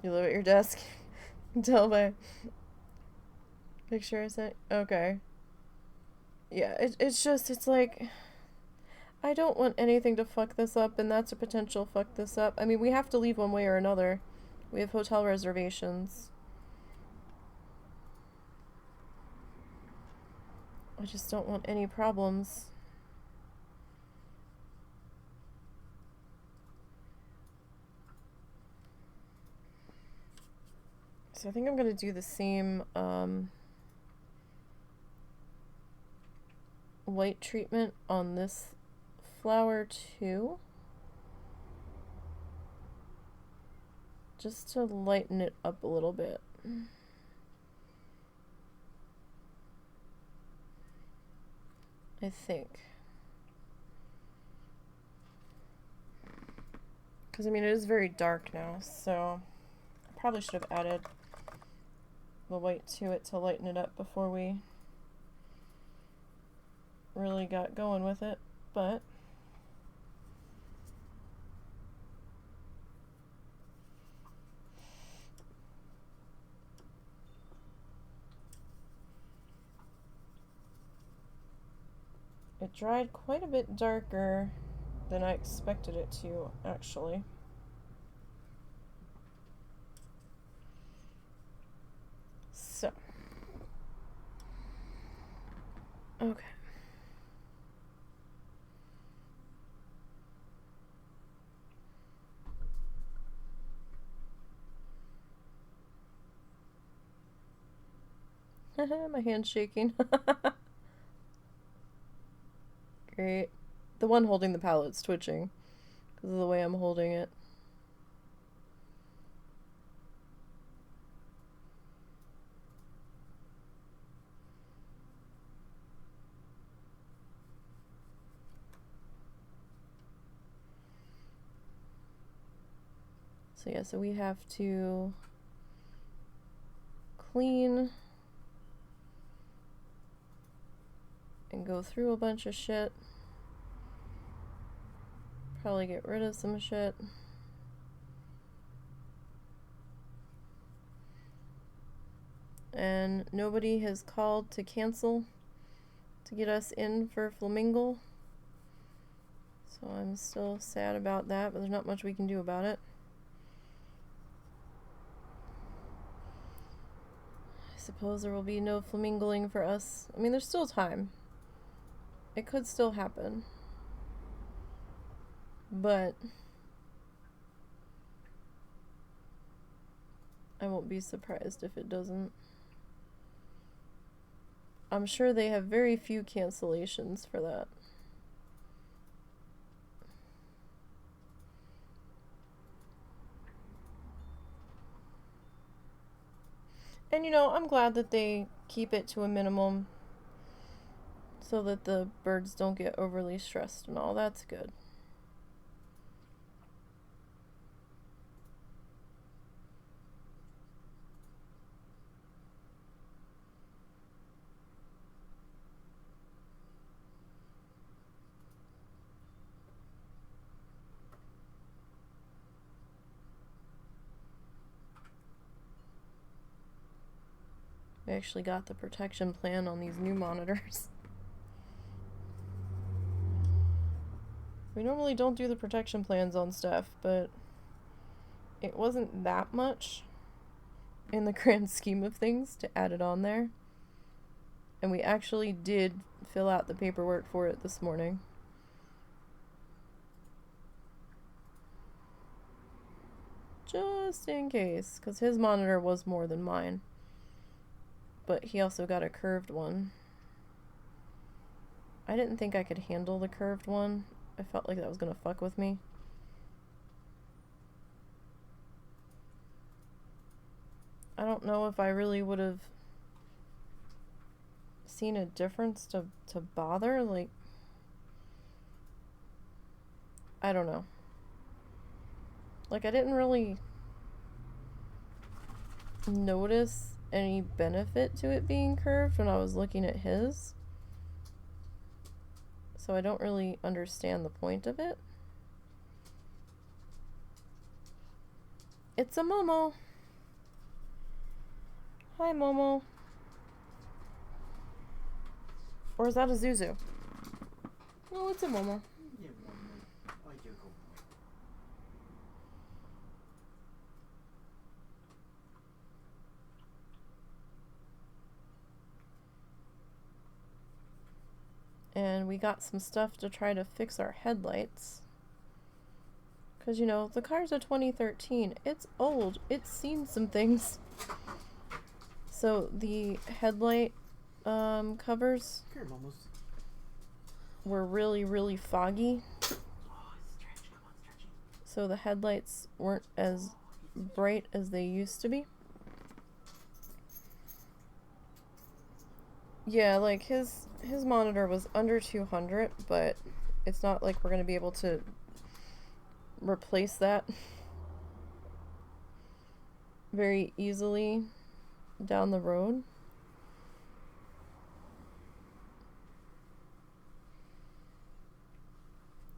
You live at your desk? Tell by picture I sent. Okay. Yeah, it's like, I don't want anything to fuck this up, and that's a potential fuck this up. I mean, we have to leave one way or another. We have hotel reservations. I just don't want any problems. So I think I'm gonna do the same white treatment on this flower too. Just to lighten it up a little bit. I think. Because, I mean, it is very dark now, so I probably should have added the white to it to lighten it up before we really got going with it, but it dried quite a bit darker than I expected it to, actually. So, okay. My hand's shaking. Great. The one holding the palette's twitching because of the way I'm holding it. So yeah, so we have to clean and go through a bunch of shit. Probably get rid of some shit. And nobody has called to cancel to get us in for Flamingo. So I'm still sad about that, but there's not much we can do about it. I suppose there will be no flamingoing for us. I mean, there's still time. It could still happen. But I won't be surprised if it doesn't. I'm sure they have very few cancellations for that. And you know, I'm glad that they keep it to a minimum so that the birds don't get overly stressed and all. That's good. I actually got the protection plan on these new monitors. We normally don't do the protection plans on stuff, but it wasn't that much in the grand scheme of things to add it on there. And we actually did fill out the paperwork for it this morning. Just in case, because his monitor was more than mine. But he also got a curved one. I didn't think I could handle the curved one. I felt like that was gonna fuck with me. I don't know if I really would have seen a difference to bother. Like, I don't know. Like, I didn't really notice any benefit to it being curved when I was looking at his. So I don't really understand the point of it. It's a Momo. Hi, Momo. Or is that a Zuzu? No, it's a Momo. And we got some stuff to try to fix our headlights. Because, you know, the car's a 2013. It's old. It's seen some things. So the headlight covers were really, really foggy. So the headlights weren't as bright as they used to be. Yeah, like his monitor was under 200, but it's not like we're going to be able to replace that very easily down the road.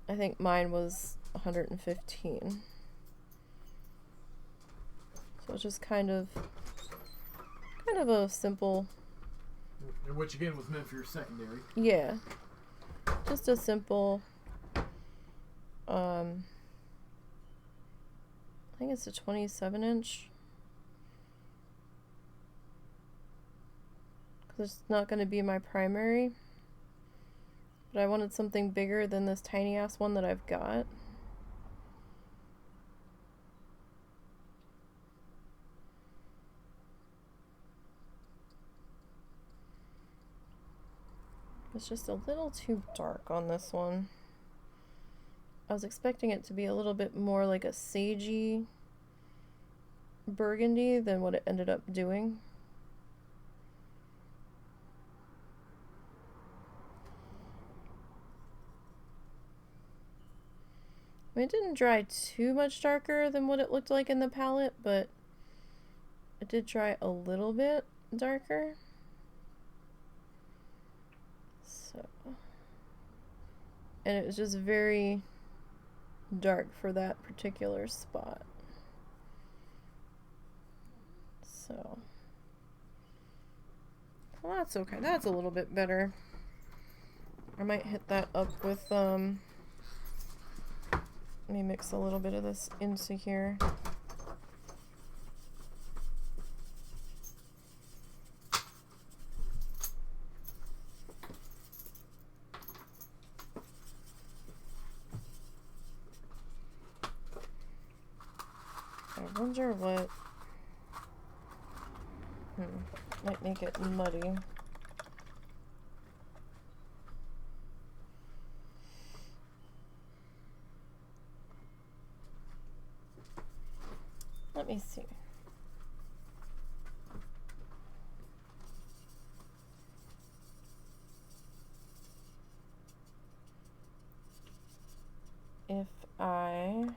I think mine was 115. So it's just kind of a simple. And which again was meant for your secondary. Yeah. Just a simple I think it's a 27-inch. Because it's not going to be my primary. But I wanted something bigger than this tiny ass one that I've got. It's just a little too dark on this one. I was expecting it to be a little bit more like a sagey burgundy than what it ended up doing. I mean, it didn't dry too much darker than what it looked like in the palette, but it did dry a little bit darker. So, and it was just very dark for that particular spot. So, well, that's okay. That's a little bit better. I might hit that up with, let me mix a little bit of this into here. I wonder what might make it muddy. Let me see. If I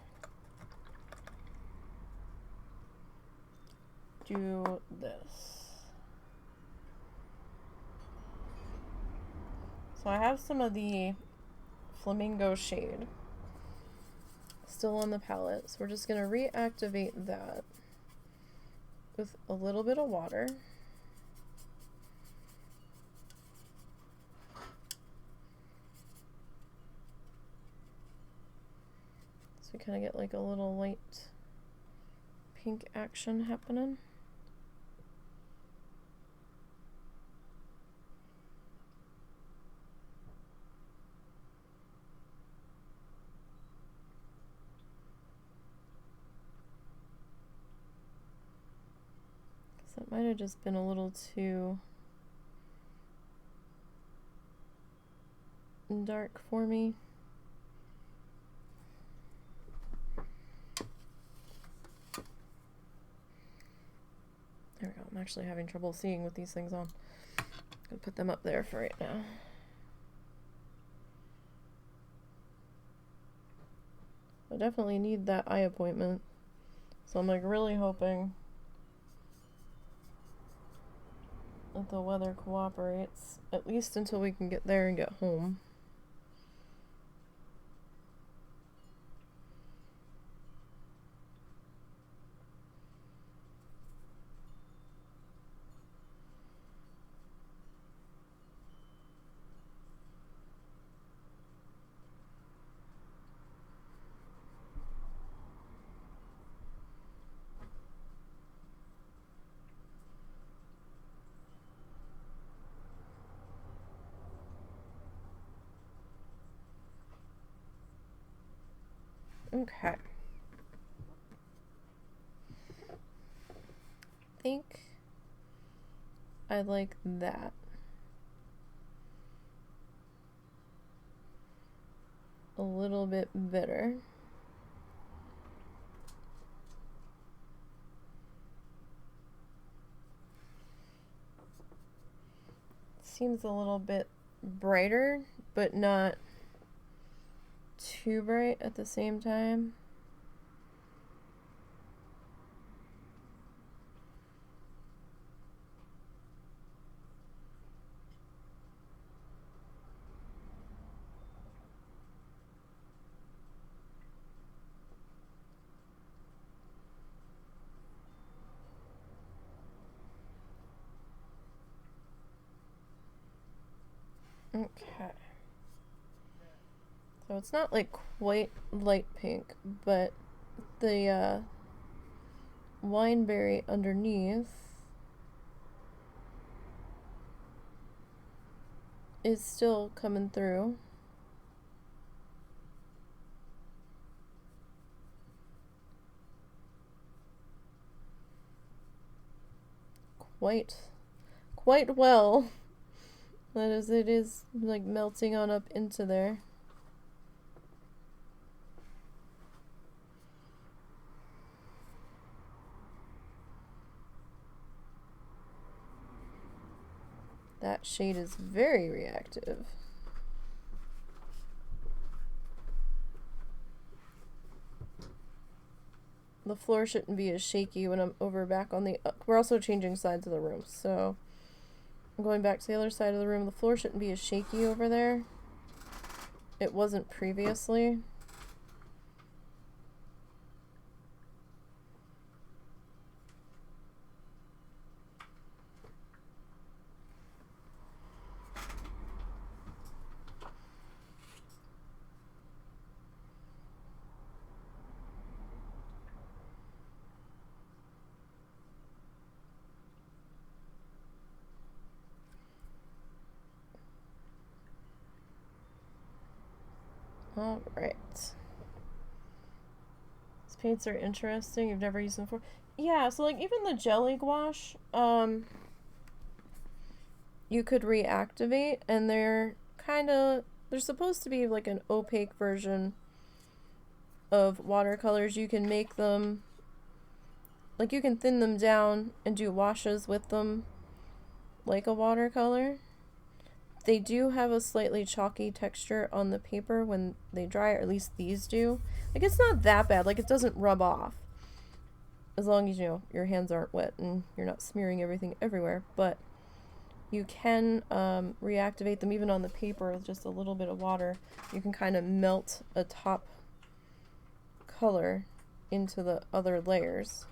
do this. So I have some of the Flamingo shade still on the palette, so we're just going to reactivate that with a little bit of water. So we kind of get like a little light pink action happening. It might have just been a little too dark for me. There we go. I'm actually having trouble seeing with these things on. I'm gonna put them up there for right now. I definitely need that eye appointment, so I'm like really hoping that the weather cooperates, at least until we can get there and get home. Okay. I think I like that. A little bit better. Seems a little bit brighter, but not too bright at the same time. Okay. So it's not like quite light pink, but the wineberry underneath is still coming through. Quite well. That is, it is like melting on up into there. That shade is very reactive. The floor shouldn't be as shaky when I'm over back on the... we're also changing sides of the room, so I'm going back to the other side of the room. The floor shouldn't be as shaky over there. It wasn't previously. All right. These paints are interesting. You've never used them before. Yeah, so like even the jelly gouache, you could reactivate, and they're supposed to be like an opaque version of watercolors. You can make them, like you can thin them down and do washes with them like a watercolor. They do have a slightly chalky texture on the paper when they dry, or at least these do. Like, it's not that bad. Like, it doesn't rub off. As long as, you know, your hands aren't wet and you're not smearing everything everywhere. But you can reactivate them even on the paper with just a little bit of water. You can kind of melt a top color into the other layers.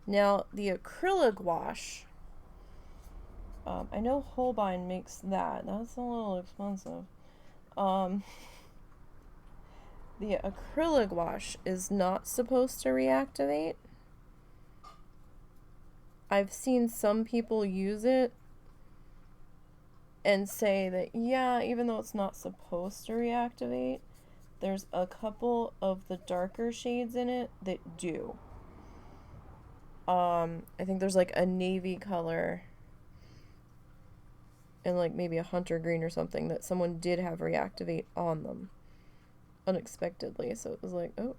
Now, the acrylic gouache, I know Holbein makes that. That's a little expensive. The acrylic gouache is not supposed to reactivate. I've seen some people use it and say that, yeah, even though it's not supposed to reactivate, there's a couple of the darker shades in it that do. I think there's like a navy color and like maybe a hunter green or something that someone did have reactivate on them unexpectedly. So it was like, oh.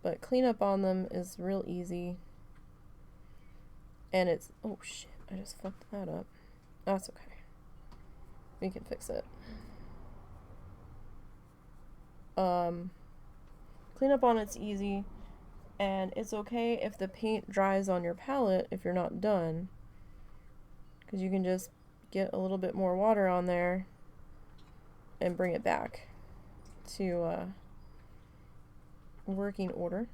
But cleanup on them is real easy. And it's, oh shit, I just fucked that up. That's okay. We can fix it. Cleanup on it's easy, and it's okay if the paint dries on your palette if you're not done, because you can just get a little bit more water on there and bring it back to working order.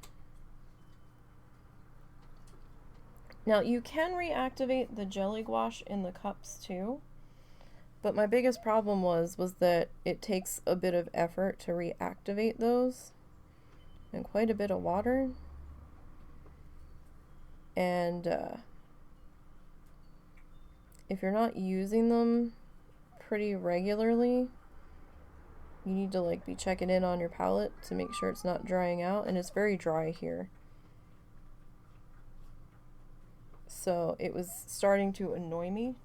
Now you can reactivate the jelly gouache in the cups too. But my biggest problem was that it takes a bit of effort to reactivate those and quite a bit of water. And if you're not using them pretty regularly, you need to like be checking in on your palette to make sure it's not drying out. And it's very dry here. So it was starting to annoy me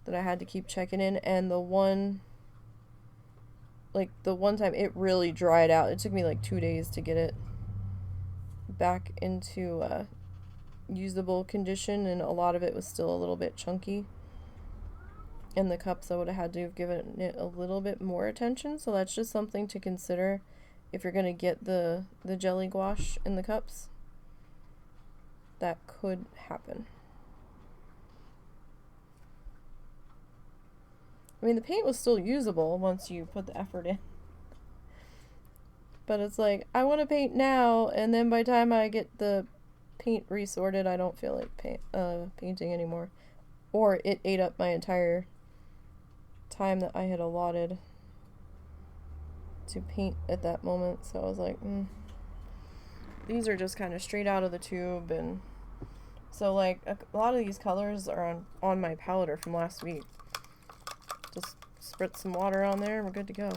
that I had to keep checking in, and the one time it really dried out. It took me like 2 days to get it back into usable condition, and a lot of it was still a little bit chunky in the cups. I would have had to have given it a little bit more attention, so that's just something to consider if you're going to get the jelly gouache in the cups. That could happen. I mean, the paint was still usable once you put the effort in. But it's like, I want to paint now, and then by the time I get the paint resorted, I don't feel like painting anymore. Or it ate up my entire time that I had allotted to paint at that moment. So I was like, these are just kind of straight out of the tube, and So like a lot of these colors are on my paletter from last week. Just spritz some water on there and we're good to go.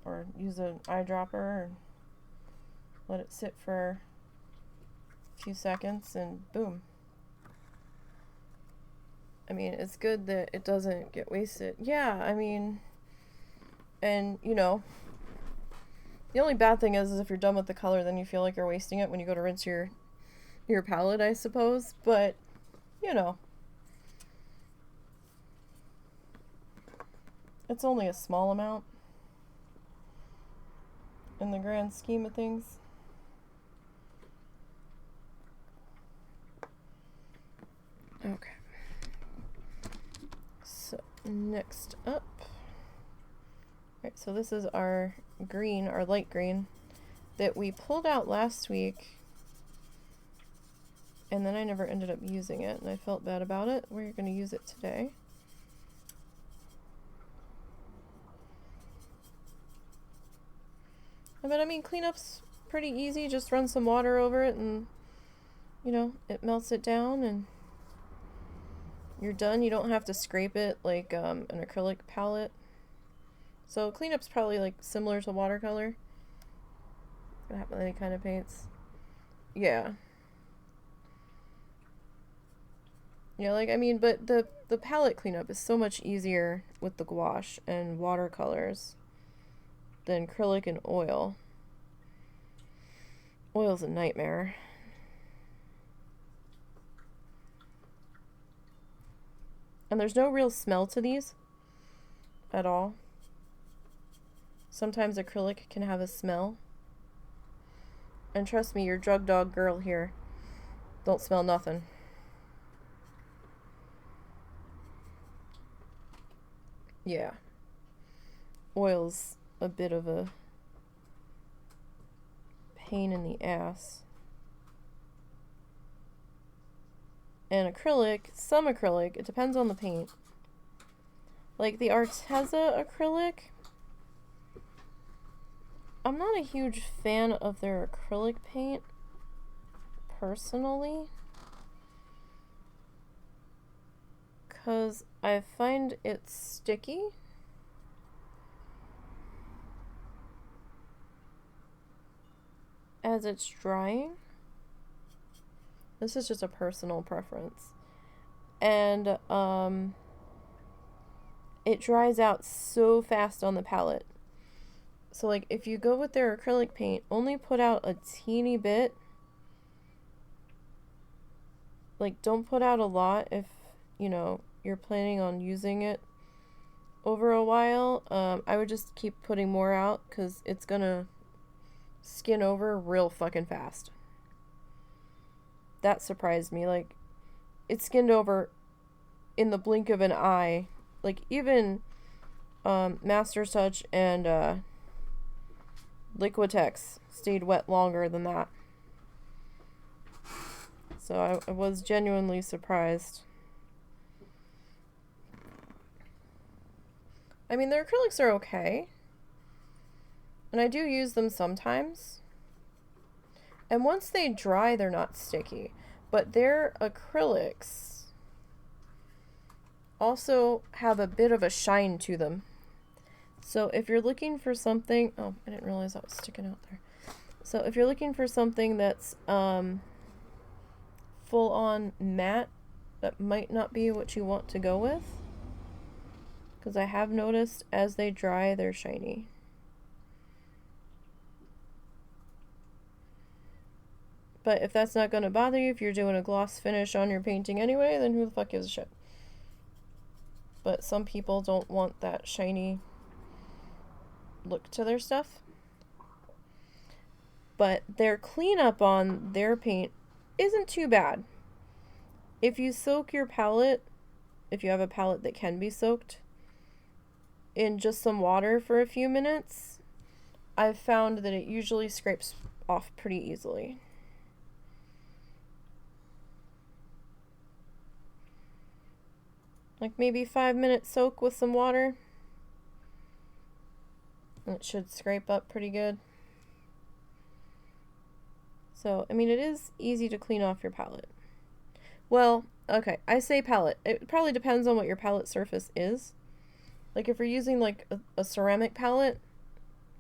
Or use an eyedropper and let it sit for a few seconds and boom. I mean, it's good that it doesn't get wasted. Yeah, I mean, and you know, the only bad thing is if you're done with the color, then you feel like you're wasting it when you go to rinse your palette, I suppose. But, you know, it's only a small amount in the grand scheme of things. Okay. So, next up. Right, so this is our green, our light green, that we pulled out last week, and then I never ended up using it, and I felt bad about it. We're going to use it today. But I mean, cleanup's pretty easy. Just run some water over it, and, you know, it melts it down, and you're done. You don't have to scrape it like an acrylic palette. So cleanup's probably like similar to watercolor. It's gonna happen with any kind of paints. Yeah. Yeah, like I mean, but the palette cleanup is so much easier with the gouache and watercolors than acrylic and oil. Oil's a nightmare. And there's no real smell to these at all. Sometimes acrylic can have a smell. And trust me, your drug dog girl here don't smell nothing. Yeah. Oil's a bit of a pain in the ass. And acrylic, some acrylic, it depends on the paint. Like the Arteza acrylic, I'm not a huge fan of their acrylic paint, personally, because I find it sticky. As it's drying. This is just a personal preference. And it dries out so fast on the palette. So like if you go with their acrylic paint, only put out a teeny bit. Like don't put out a lot if, you know, you're planning on using it over a while. I would just keep putting more out because it's gonna skin over real fucking fast. That surprised me. Like, it skinned over in the blink of an eye. Like, even Master's Touch and Liquitex stayed wet longer than that. So I was genuinely surprised. I mean, their acrylics are okay. And I do use them sometimes. And once they dry, they're not sticky. But their acrylics also have a bit of a shine to them. So if you're looking for something... Oh, I didn't realize that was sticking out there. So if you're looking for something that's full-on matte, that might not be what you want to go with. Because I have noticed as they dry, they're shiny. But if that's not going to bother you, if you're doing a gloss finish on your painting anyway, then who the fuck gives a shit? But some people don't want that shiny look to their stuff. But their cleanup on their paint isn't too bad. If you soak your palette, if you have a palette that can be soaked, in just some water for a few minutes, I've found that it usually scrapes off pretty easily. Like maybe 5-minute soak with some water. And it should scrape up pretty good. So, I mean, it is easy to clean off your palette. Well, okay, I say palette. It probably depends on what your palette surface is. Like, if you're using, like, a ceramic palette,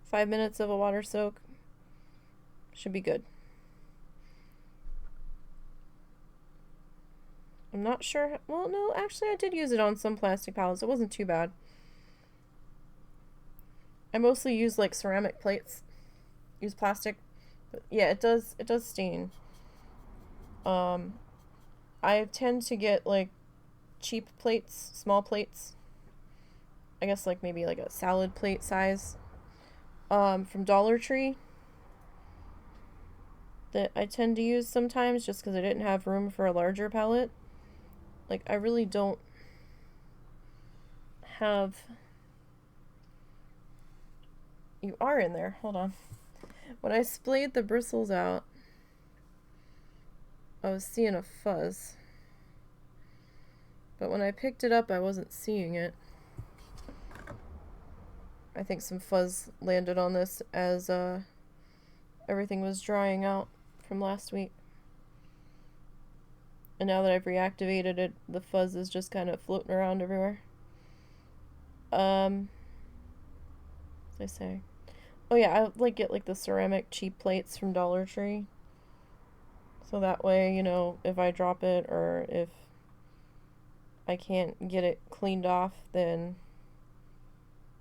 5 minutes of a water soak should be good. I'm not sure. Well, no, actually, I did use it on some plastic palettes. It wasn't too bad. I mostly use, like, ceramic plates. Use plastic. But yeah, it does stain. I tend to get, like, cheap plates, small plates. I guess, like, maybe, like, a salad plate size. From Dollar Tree. That I tend to use sometimes just because I didn't have room for a larger palette. Like, I really don't have... You are in there. Hold on. When I splayed the bristles out, I was seeing a fuzz. But when I picked it up, I wasn't seeing it. I think some fuzz landed on this as everything was drying out from last week. And now that I've reactivated it, the fuzz is just kind of floating around everywhere. What was I saying? Oh yeah, I like get like the ceramic cheap plates from Dollar Tree. So that way, you know, if I drop it or if I can't get it cleaned off, then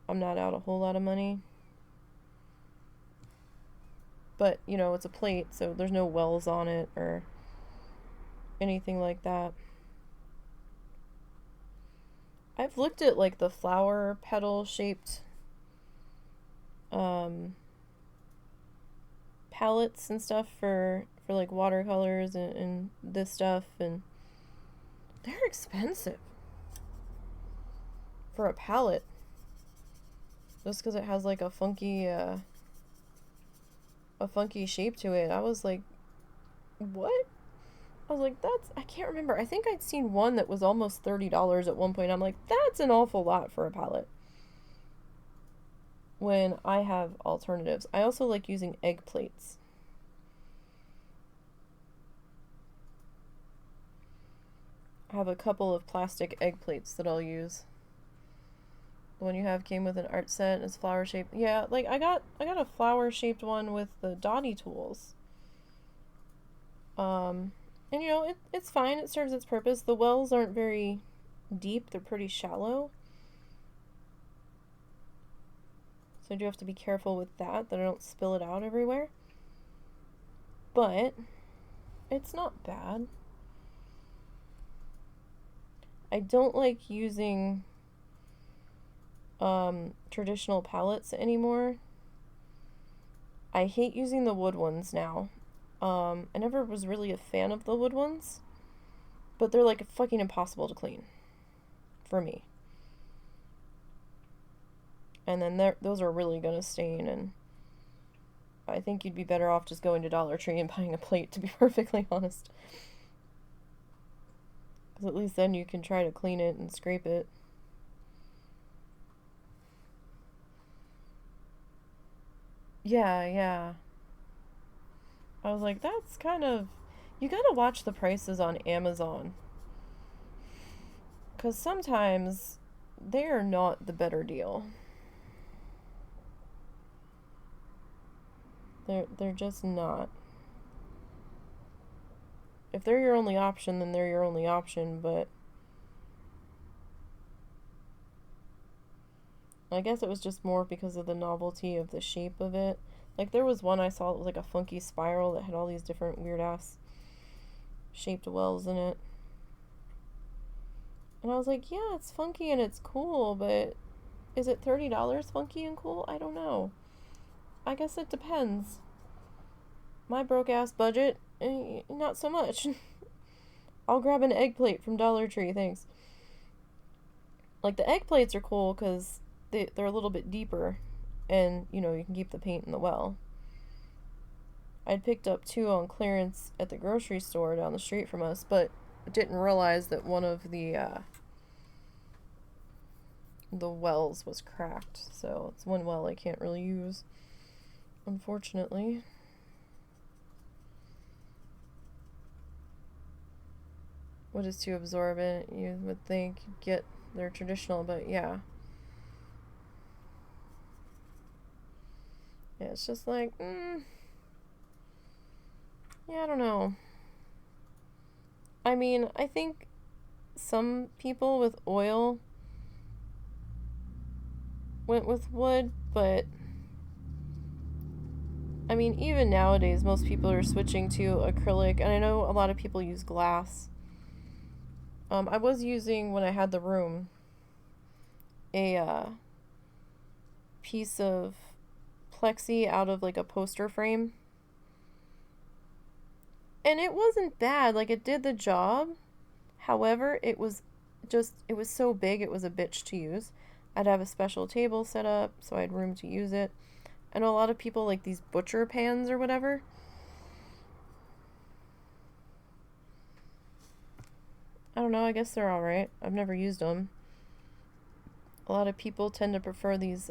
I'm not out a whole lot of money. But, you know, it's a plate, so there's no wells on it or anything like that. I've looked at like the flower petal shaped palettes and stuff for like watercolors and this stuff, and they're expensive for a palette just because it has like a funky shape to it. I was like, what? I was like, I can't remember. I think I'd seen one that was almost $30 at one point. I'm like, that's an awful lot for a palette. When I have alternatives. I also like using egg plates. I have a couple of plastic egg plates that I'll use. The one you have came with an art set and it's flower shaped. Yeah, like I got a flower shaped one with the Dottie tools. And you know, it's fine, it serves its purpose. The wells aren't very deep, they're pretty shallow. So I do have to be careful with that I don't spill it out everywhere. But it's not bad. I don't like using traditional palettes anymore. I hate using the wood ones now. I never was really a fan of the wood ones, but they're like fucking impossible to clean for me. And then those are really gonna stain, and I think you'd be better off just going to Dollar Tree and buying a plate, to be perfectly honest. Because at least then you can try to clean it and scrape it. Yeah. I was like, that's kind of... You gotta watch the prices on Amazon. Because sometimes they are not the better deal. They're just not. If they're your only option, then they're your only option, but... I guess it was just more because of the novelty of the shape of it. Like, there was one I saw that was like a funky spiral that had all these different weird-ass shaped wells in it. And I was like, yeah, it's funky and it's cool, but is it $30 funky and cool? I don't know. I guess it depends. My broke-ass budget, not so much. I'll grab an egg plate from Dollar Tree, thanks. Like, the egg plates are cool because they're a little bit deeper, and, you know, you can keep the paint in the well. I'd picked up 2 on clearance at the grocery store down the street from us, but didn't realize that one of the wells was cracked, so it's one well I can't really use, unfortunately. wood is too absorbent. You would think you'd get their traditional, but yeah. Yeah, it's just like, yeah, I don't know. I mean, I think some people with oil went with wood, but I mean, even nowadays, most people are switching to acrylic, and I know a lot of people use glass. I was using, when I had the room, a piece of plexi out of like a poster frame. And it wasn't bad, like it did the job. However, it was so big, it was a bitch to use. I'd have a special table set up so I had room to use it. I know a lot of people like these butcher pans or whatever. I don't know, I guess they're alright. I've never used them. A lot of people tend to prefer these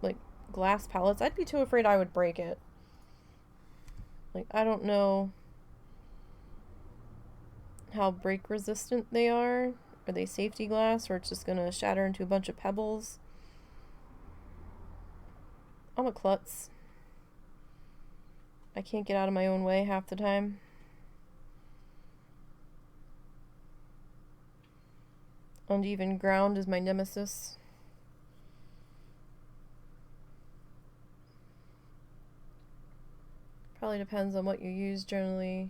like glass palettes. I'd be too afraid I would break it. Like, I don't know how break resistant they are. Are they safety glass, or it's just gonna shatter into a bunch of pebbles? I'm a klutz. I can't get out of my own way half the time. Uneven ground is my nemesis. Probably depends on what you use. Generally,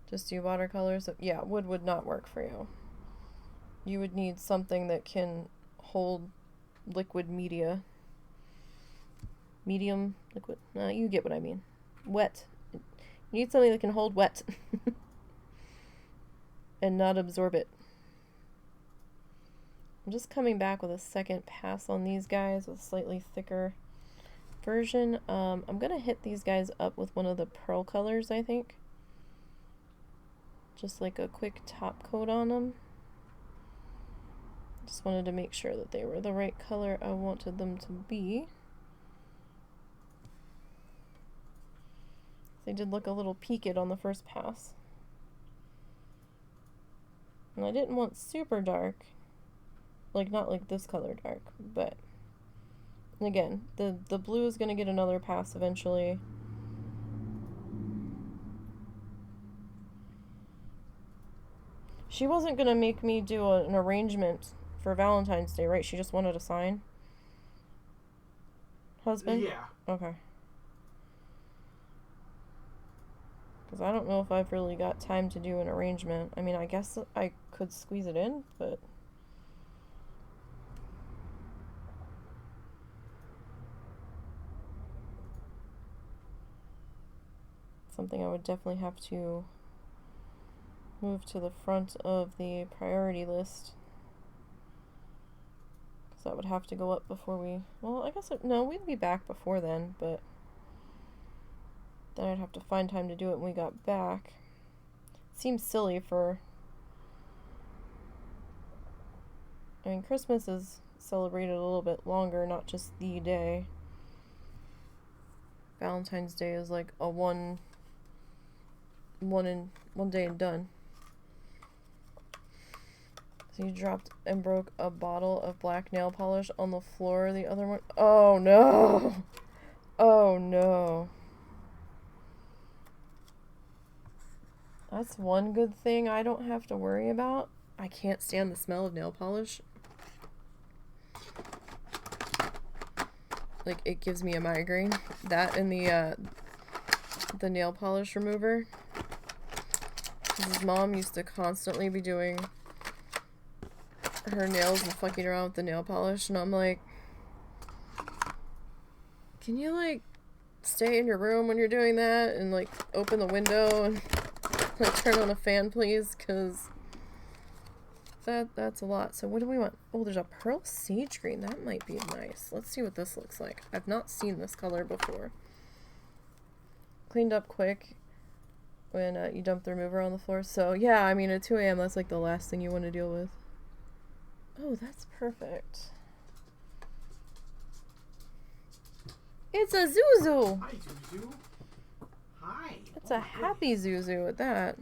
just do watercolors. Yeah, wood would not work for you. You would need something that can hold liquid media. Medium liquid. You get what I mean. Wet. You need something that can hold wet. And not absorb it. I'm just coming back with a second pass on these guys with a slightly thicker version. I'm gonna hit these guys up with one of the pearl colors, I think. Just like a quick top coat on them. Just wanted to make sure that they were the right color I wanted them to be. They did look a little peaked on the first pass. And I didn't want super dark. Like, not like this color dark, but again, the blue is going to get another pass eventually. She wasn't going to make me do an arrangement for Valentine's Day, right? She just wanted a sign? Husband? Yeah. Okay. Because I don't know if I've really got time to do an arrangement. I mean, I guess I could squeeze it in, but something I would definitely have to move to the front of the priority list. Because that would have to go up before we... Well, I guess... No, we'd be back before then, but then I'd have to find time to do it when we got back. It seems silly for... I mean, Christmas is celebrated a little bit longer, not just the day. Valentine's Day is like a one day and done. So you dropped and broke a bottle of black nail polish on the floor the other one. Oh no! Oh no. That's one good thing I don't have to worry about. I can't stand the smell of nail polish. Like, it gives me a migraine. That and the nail polish remover. His mom used to constantly be doing her nails and fucking around with the nail polish, and I'm like, can you like stay in your room when you're doing that and like open the window and like turn on a fan, please? Because that's a lot. So what do we want? Oh, there's a pearl sage green. That might be nice. Let's see what this looks like. I've not seen this color before. Cleaned up quick when you dump the remover on the floor. So yeah, I mean at 2 a.m. that's like the last thing you want to deal with. Oh, that's perfect. It's a Zuzu! Hi, Zuzu. Hi. It's a happy Zuzu at that.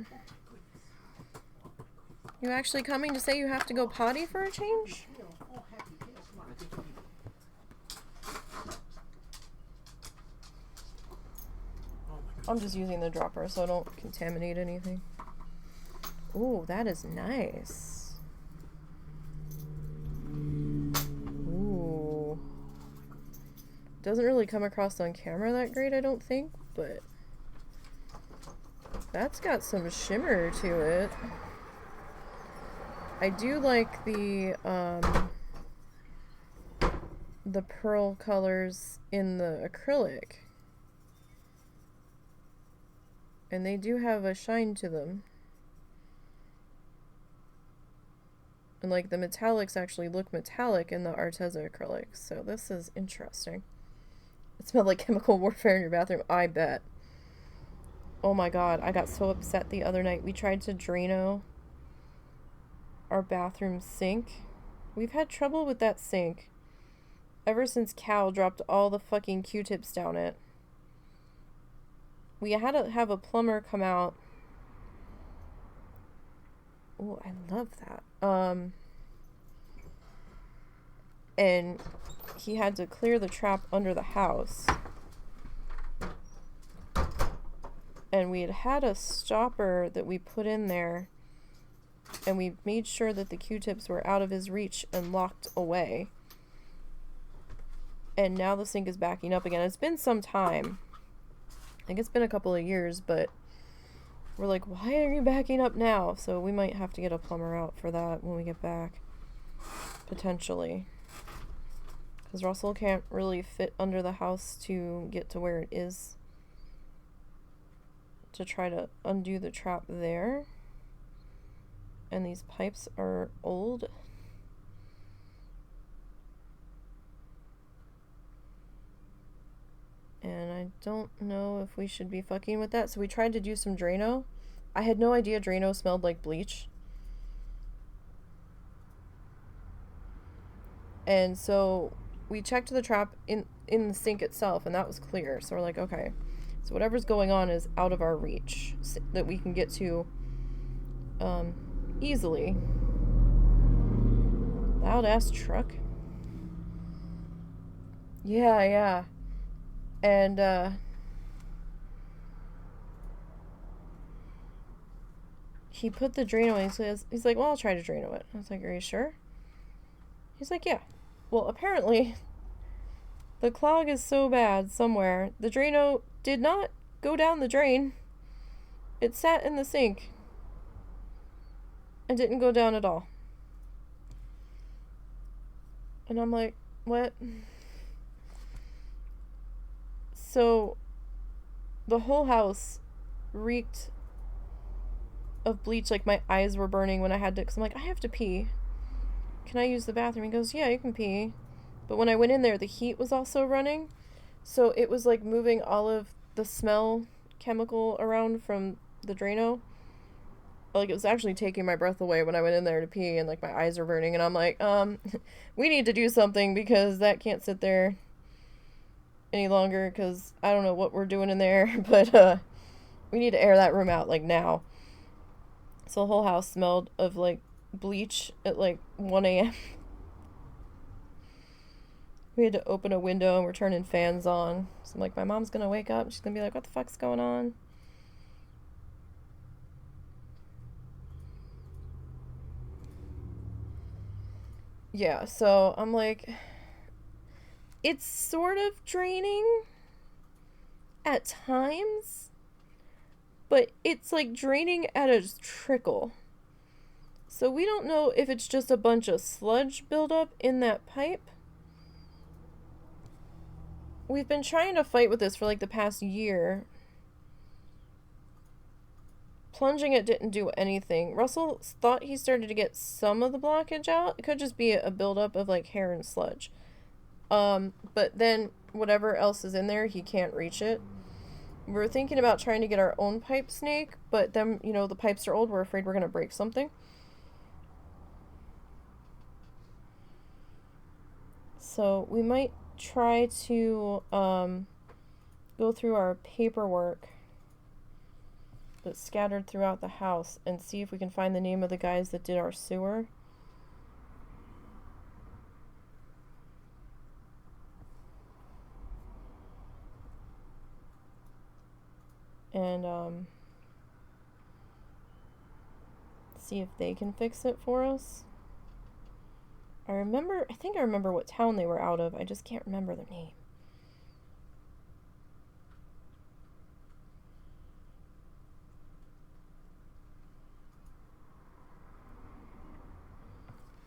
You actually coming to say you have to go potty for a change? I'm just using the dropper so I don't contaminate anything. Ooh, that is nice. Ooh. Doesn't really come across on camera that great, I don't think, but that's got some shimmer to it. I do like the pearl colors in the acrylic. And they do have a shine to them. And like the metallics actually look metallic in the Arteza acrylics, so this is interesting. It smelled like chemical warfare in your bathroom, I bet. Oh my god, I got so upset the other night. We tried to Drano our bathroom sink. We've had trouble with that sink ever since Cal dropped all the fucking Q-tips down it. We had to have a plumber come out. Oh, I love that. And he had to clear the trap under the house. And we had a stopper that we put in there, and we made sure that the Q-tips were out of his reach and locked away. And now the sink is backing up again. It's been some time. I think it's been a couple of years, but we're like, why are you backing up now? So we might have to get a plumber out for that when we get back. Potentially. Because Russell can't really fit under the house to get to where it is. To try to undo the trap there. And these pipes are old. And I don't know if we should be fucking with that. So we tried to do some Drano. I had no idea Drano smelled like bleach. And so we checked the trap in the sink itself, and that was clear. So we're like, okay. So whatever's going on is out of our reach. So that we can get to easily. Loud ass truck. Yeah, yeah. And he put the Drano in. He's like, well, I'll try to Drano it. I was like, are you sure? He's like, yeah. Well, apparently the clog is so bad somewhere. The Drano did not go down the drain. It sat in the sink and didn't go down at all. And I'm like, what? So the whole house reeked of bleach. Like my eyes were burning when I had to, because I'm like, I have to pee. Can I use the bathroom? He goes, yeah, you can pee. But when I went in there, the heat was also running. So it was like moving all of the smell chemical around from the Drano. Like it was actually taking my breath away when I went in there to pee, and like my eyes were burning, and I'm like, we need to do something because that can't sit there any longer, because I don't know what we're doing in there, but we need to air that room out like now. So the whole house smelled of like bleach at like 1 a.m. We had to open a window and we're turning fans on. So I'm like, my mom's gonna wake up and she's gonna be like, what the fuck's going on? Yeah, so I'm like, it's sort of draining at times, but it's like draining at a trickle. So we don't know if it's just a bunch of sludge buildup in that pipe. We've been trying to fight with this for like the past year. Plunging it didn't do anything. Russell thought he started to get some of the blockage out. It could just be a buildup of like hair and sludge. But then whatever else is in there, he can't reach it. We're thinking about trying to get our own pipe snake, but then, you know, the pipes are old. We're afraid we're going to break something. So we might try to go through our paperwork that's scattered throughout the house and see if we can find the name of the guys that did our sewer. And see if they can fix it for us. I think I remember what town they were out of. I just can't remember their name.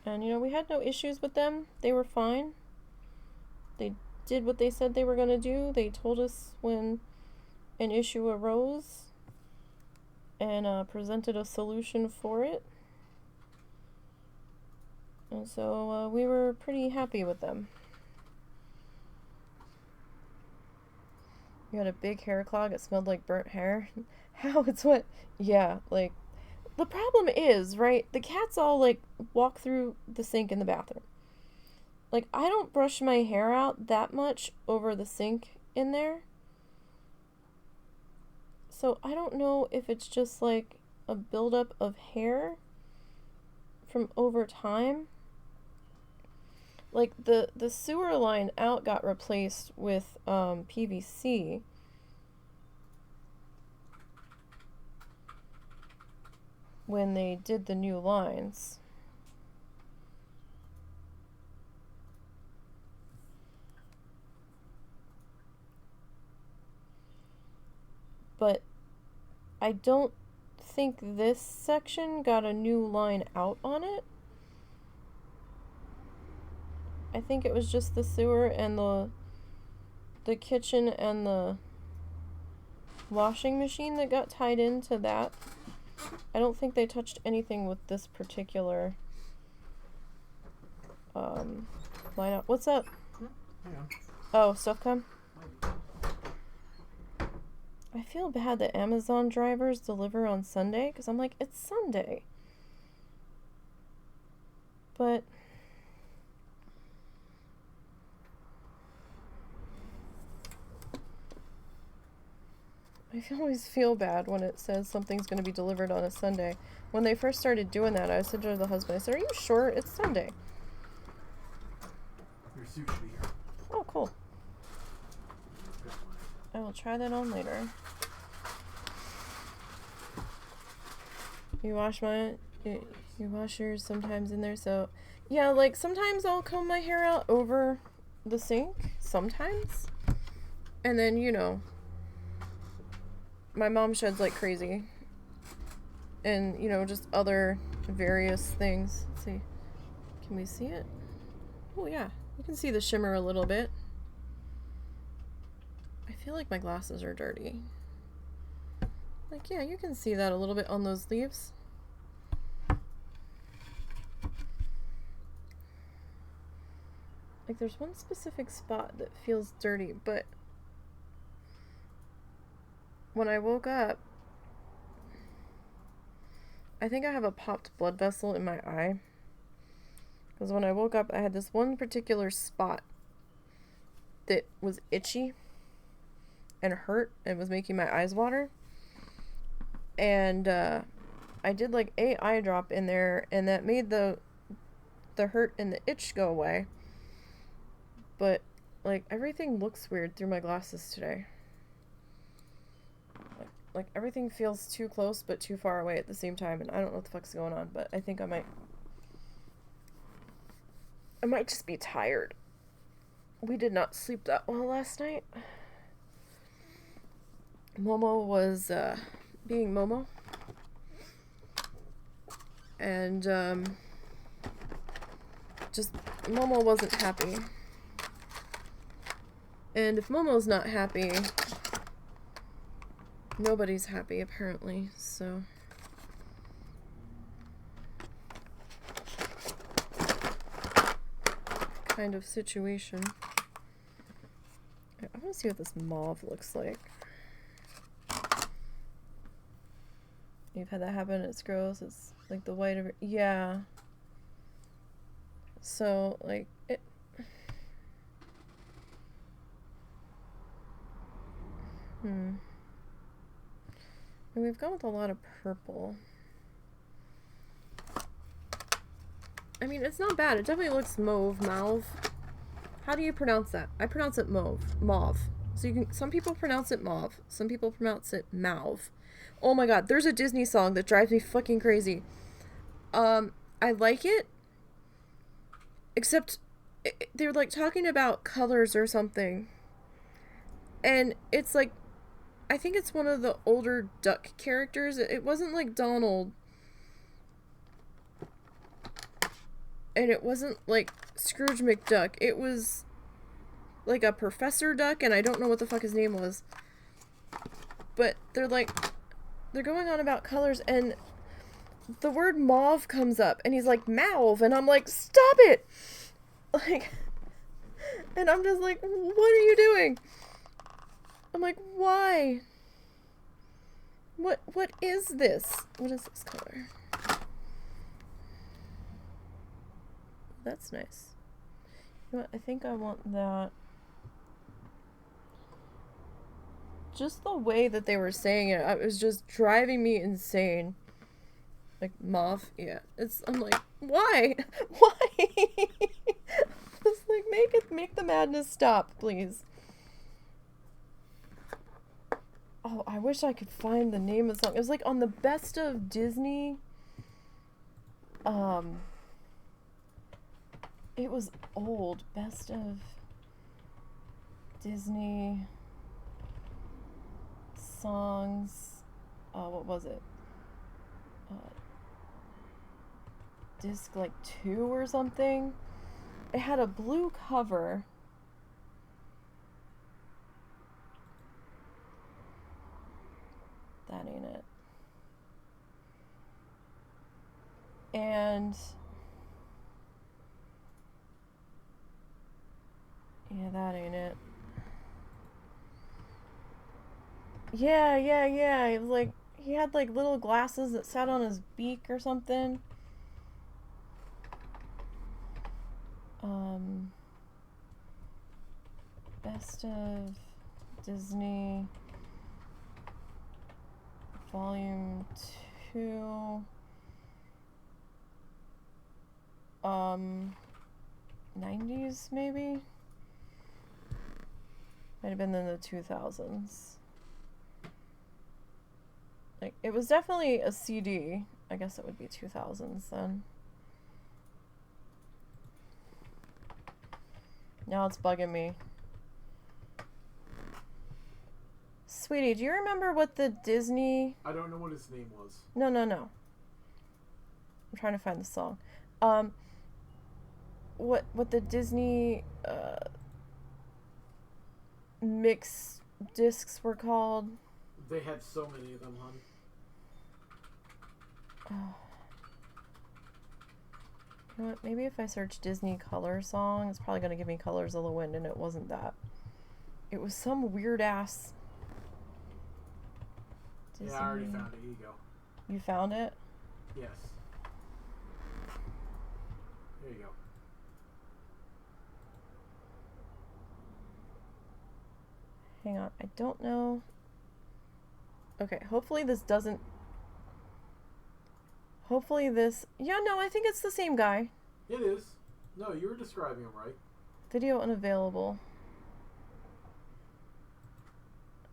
And, you know, we had no issues with them. They were fine. They did what they said they were going to do. They told us when an issue arose and presented a solution for it. And so we were pretty happy with them. You had a big hair clog. It smelled like burnt hair. How? It's what? Yeah, like, the problem is, right, the cats all, like, walk through the sink in the bathroom. Like, I don't brush my hair out that much over the sink in there. So I don't know if it's just, like, a buildup of hair from over time. Like, the sewer line out got replaced with PVC. When they did the new lines. But I don't think this section got a new line out on it. I think it was just the sewer and the kitchen and the washing machine that got tied into that. I don't think they touched anything with this particular lineup. What's up? Hang on. Oh, stuff come? I feel bad that Amazon drivers deliver on Sunday, because I'm like, it's Sunday. But I always feel bad when it says something's going to be delivered on a Sunday. When they first started doing that, I said to the husband, I said, are you sure it's Sunday? Your suit should be here. Oh, cool. I will try that on later. You wash you wash yours sometimes in there, so yeah, like sometimes I'll comb my hair out over the sink, sometimes. And then, you know, my mom sheds like crazy. And, you know, just other various things. Let's see. Can we see it? Oh, yeah. You can see the shimmer a little bit. I feel like my glasses are dirty. Like, yeah, you can see that a little bit on those leaves. Like, there's one specific spot that feels dirty, but when I woke up, I think I have a popped blood vessel in my eye. Because when I woke up, I had this one particular spot that was itchy and hurt and was making my eyes water. And I did like a eye drop in there, and that made the hurt and the itch go away. But like everything looks weird through my glasses today. Like everything feels too close but too far away at the same time, and I don't know what the fuck's going on, but I think I might just be tired. We did not sleep that well last night. Momo was being Momo. And just Momo wasn't happy. And if Momo's not happy, nobody's happy apparently, so kind of situation. I want to see what this mauve looks like. You've had that happen, it's gross, it's like the white of it. Yeah. So, like, it... And we've gone with a lot of purple. I mean, it's not bad. It definitely looks mauve. How do you pronounce that? I pronounce it mauve. So you can. Some people pronounce it mauve. Some people pronounce it mauve. Oh my god, there's a Disney song that drives me fucking crazy. I like it. Except they're like talking about colors or something. And it's like, I think it's one of the older duck characters. It wasn't like Donald. And it wasn't like Scrooge McDuck. It was like a Professor Duck, and I don't know what the fuck his name was. But they're going on about colors, and the word mauve comes up, and he's like, mauve, and I'm like, stop it! Like, and I'm just like, what are you doing? I'm like, why? What is this? What is this color? That's nice. You know what? I think I want that. Just the way that they were saying it, it was just driving me insane. Like, mauve? Yeah. I'm like, why? Why? Just like, make the madness stop, please. Oh, I wish I could find the name of the song. It was like on the Best of Disney. It was old. Best of Disney songs. What was it? Disc like 2 or something. It had a blue cover. That ain't it. And yeah, that ain't it. Yeah. It was like, he had like little glasses that sat on his beak or something. Best of Disney Volume 2. 90s maybe? Might have been in the 2000s. Like, it was definitely a CD. I guess it would be 2000s then. Now it's bugging me. Sweetie, do you remember what the Disney... I don't know what his name was. No. I'm trying to find the song. What the Disney mix discs were called? They had so many of them, hon. Oh. You know what? Maybe if I search Disney color song, it's probably going to give me Colors of the Wind, and it wasn't that. It was some weird ass Disney. Yeah, I already found it. Here you go. You found it? Yes. There you go. Hang on. I don't know. Okay, hopefully this doesn't... Hopefully this... Yeah, no, I think it's the same guy. It is. No, you were describing him right. Video unavailable.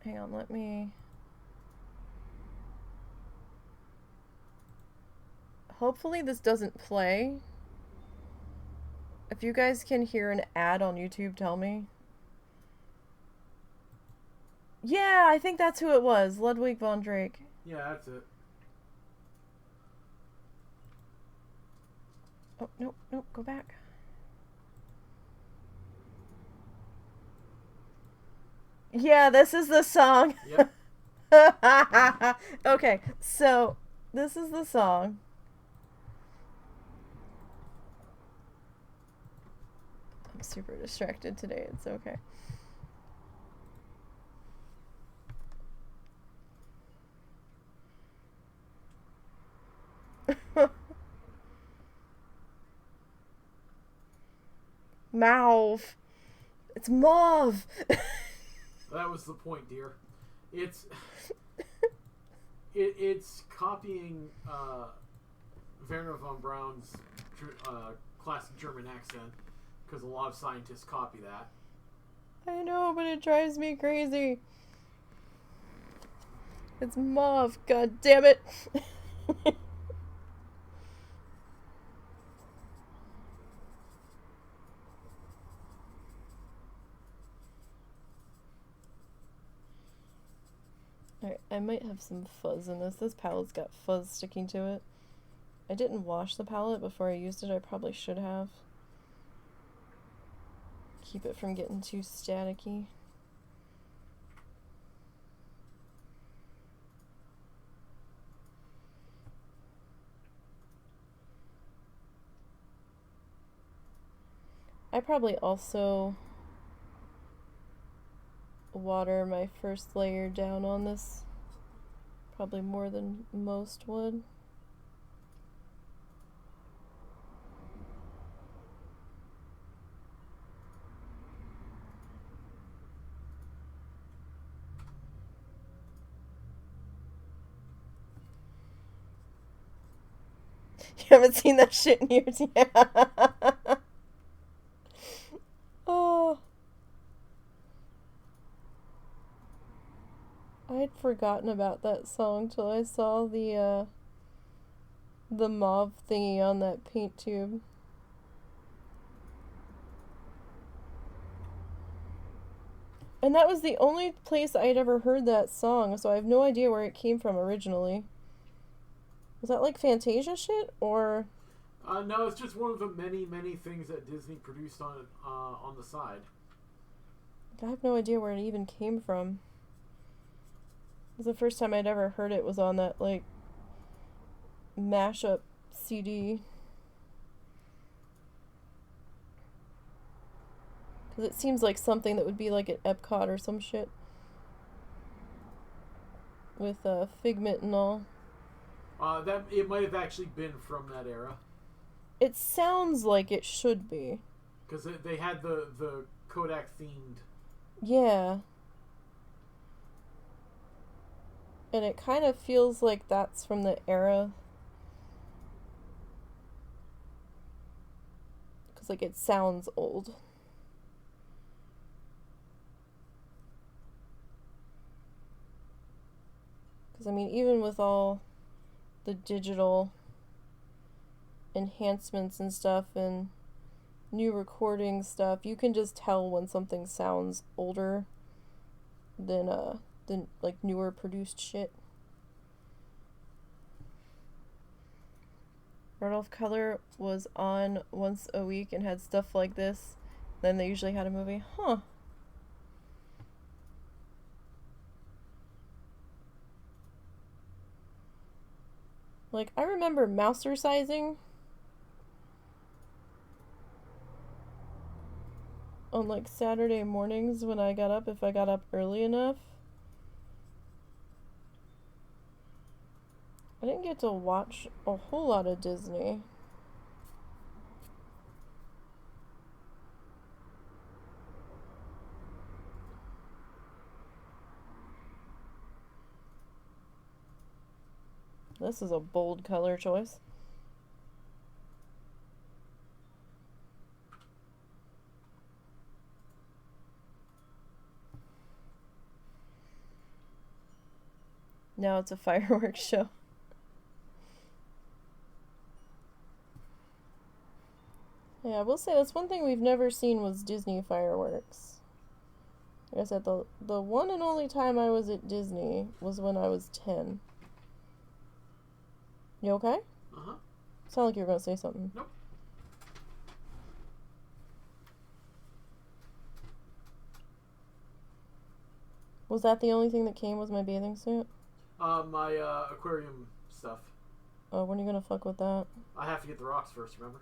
Hang on, let me... Hopefully this doesn't play. If you guys can hear an ad on YouTube, tell me. Yeah, I think that's who it was. Ludwig von Drake. Yeah, that's it. Oh, nope, go back. Yeah, this is the song. Yep. Okay, so this is the song. I'm super distracted today. It's okay. Mauve. It's mauve. That was the point, dear. It's It's copying Werner von Braun's classic German accent, because a lot of scientists copy that. I know, but it drives me crazy. It's mauve, god damn it. Alright, I might have some fuzz in this. This palette's got fuzz sticking to it. I didn't wash the palette before I used it. I probably should have. Keep it from getting too staticky. I probably also water my first layer down on this. Probably more than most would. You haven't seen that shit in years yet. Oh. I'd forgotten about that song till I saw the mauve thingy on that paint tube. And that was the only place I'd ever heard that song, so I have no idea where it came from originally. Was that like Fantasia shit, or? No, it's just one of the many, many things that Disney produced on the side. I have no idea where it even came from. It was the first time I'd ever heard it was on that, like, mashup CD. Because it seems like something that would be like at Epcot or some shit. With Figment and all. It might have actually been from that era. It sounds like it should be. Because they had the Kodak themed. Yeah. And it kind of feels like that's from the era. Because, like, it sounds old. Because, I mean, even with all the digital enhancements and stuff and new recording stuff, you can just tell when something sounds older than like newer produced shit. Rudolph Color was on once a week and had stuff like this. Then they usually had a movie. Huh. Like, I remember mouser sizing on, like, Saturday mornings when I got up, if I got up early enough. I didn't get to watch a whole lot of Disney. This is a bold color choice. Now it's a fireworks show. Yeah, I will say that's one thing we've never seen was Disney fireworks. Like I said, the one and only time I was at Disney was when I was 10. You okay? Uh-huh. Sound like you were going to say something. Nope. Was that the only thing that came was my bathing suit? My aquarium stuff. Oh, when are you going to fuck with that? I have to get the rocks first, remember?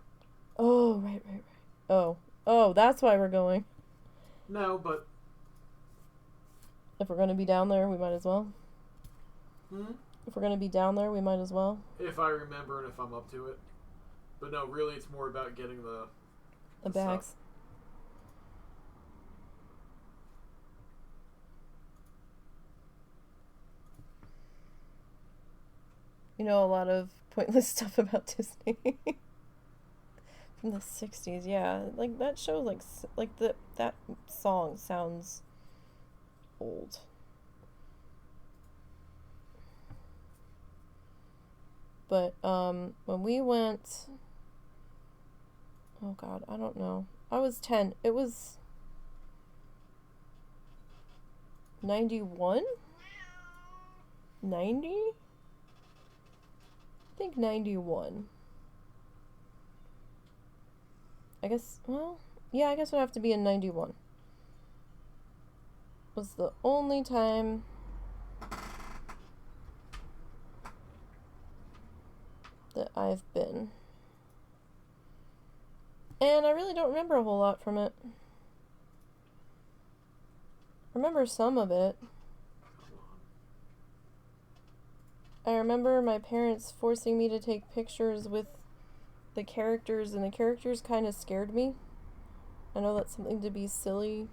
Oh, right. Oh, that's why we're going. No, but... If we're going to be down there, we might as well. Hmm? If we're going to be down there, we might as well. If I remember and if I'm up to it. But no, really it's more about getting the bags. Stuff. You know, a lot of pointless stuff about Disney from the 60s. Yeah, like that show, like that song sounds old. But when we went, oh God, I don't know. I was 10. It was 91? 90? I think 91. I guess, well, yeah, I guess it would have to be in 91. Was the only time that I've been. And I really don't remember a whole lot from it. I remember some of it. I remember my parents forcing me to take pictures with the characters, and the characters kind of scared me. I know that's something to be silly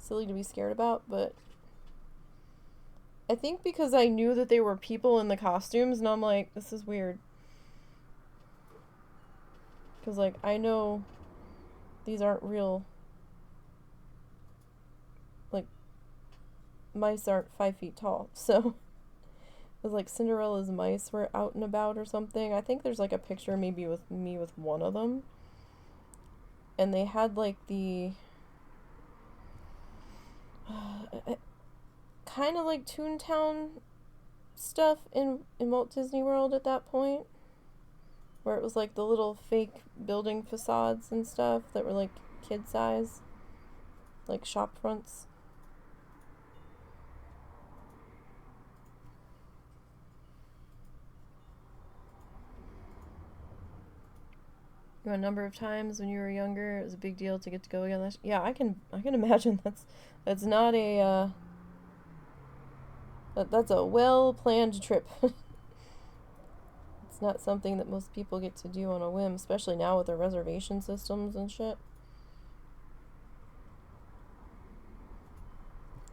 to be scared about, but I think because I knew that they were people in the costumes, and I'm like, this is weird. Because, like, I know these aren't real. Like, mice aren't 5 feet tall, so it was like Cinderella's mice were out and about or something. I think there's like a picture maybe with me with one of them. And they had like the kind of like Toontown stuff in Walt Disney World at that point, where it was like the little fake building facades and stuff that were like kid size, like shop fronts. A number of times when you were younger, it was a big deal to get to go again. Yeah, I can imagine that's not a that's a well-planned trip. It's not something that most people get to do on a whim, especially now with their reservation systems and shit.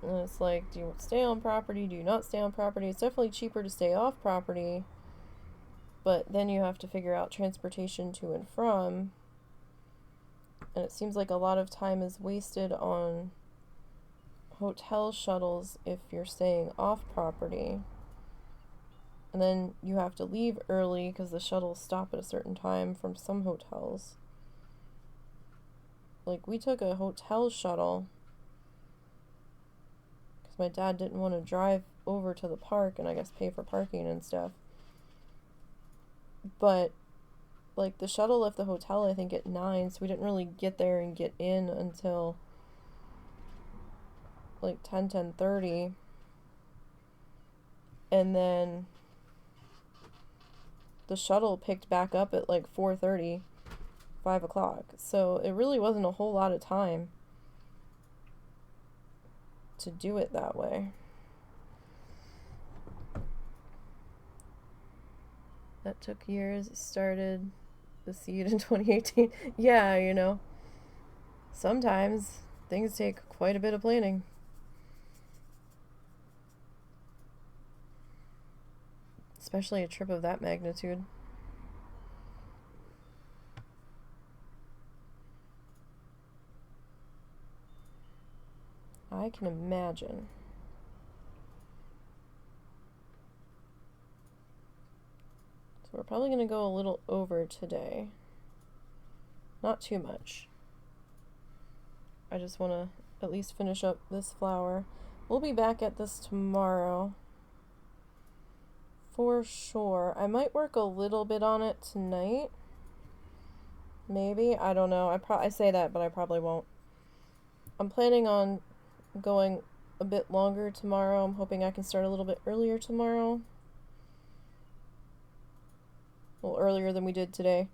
And it's like, do you stay on property? Do you not stay on property? It's definitely cheaper to stay off property, but then you have to figure out transportation to and from. And it seems like a lot of time is wasted on hotel shuttles if you're staying off property. And then you have to leave early because the shuttles stop at a certain time from some hotels. Like, we took a hotel shuttle because my dad didn't want to drive over to the park and I guess pay for parking and stuff. But, like, the shuttle left the hotel, I think, at 9, so we didn't really get there and get in until, like, 10:30. And then the shuttle picked back up at, like, 4:30, 5 o'clock. So it really wasn't a whole lot of time to do it that way. That took years. It started the seed in 2018. Yeah, you know, sometimes things take quite a bit of planning. Especially a trip of that magnitude. I can imagine. So we're probably going to go a little over today. Not too much. I just want to at least finish up this flower. We'll be back at this tomorrow. For sure. I might work a little bit on it tonight. Maybe. I don't know. I say that, but I probably won't. I'm planning on going a bit longer tomorrow. I'm hoping I can start a little bit earlier tomorrow. Well, earlier than we did today.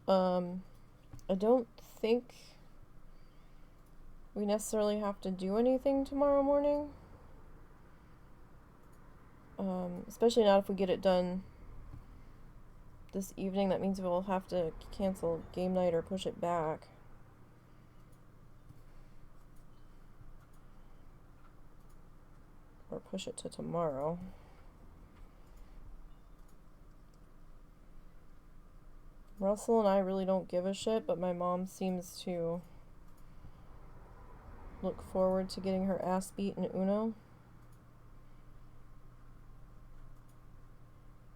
I don't think we necessarily have to do anything tomorrow morning. Especially not if we get it done this evening. That means we'll have to cancel game night or push it back. Or push it to tomorrow. Russell and I really don't give a shit, but my mom seems to look forward to getting her ass beat in Uno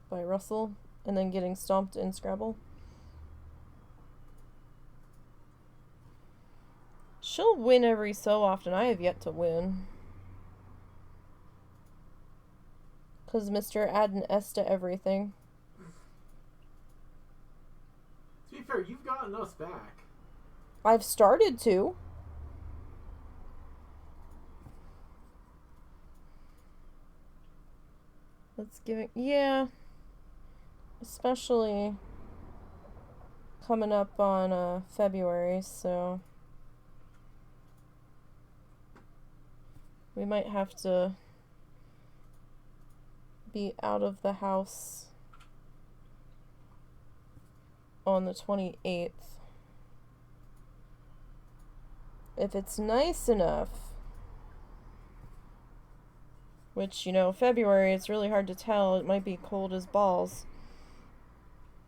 by Russell and then getting stomped in Scrabble. She'll win every so often. I have yet to win. Because Mr. add an S to everything. To be fair, you've gotten us back. I've started to. Let's give it... Yeah. Especially coming up on February, so... We might have to be out of the house on the 28th. If it's nice enough, which, you know, February, it's really hard to tell. It might be cold as balls.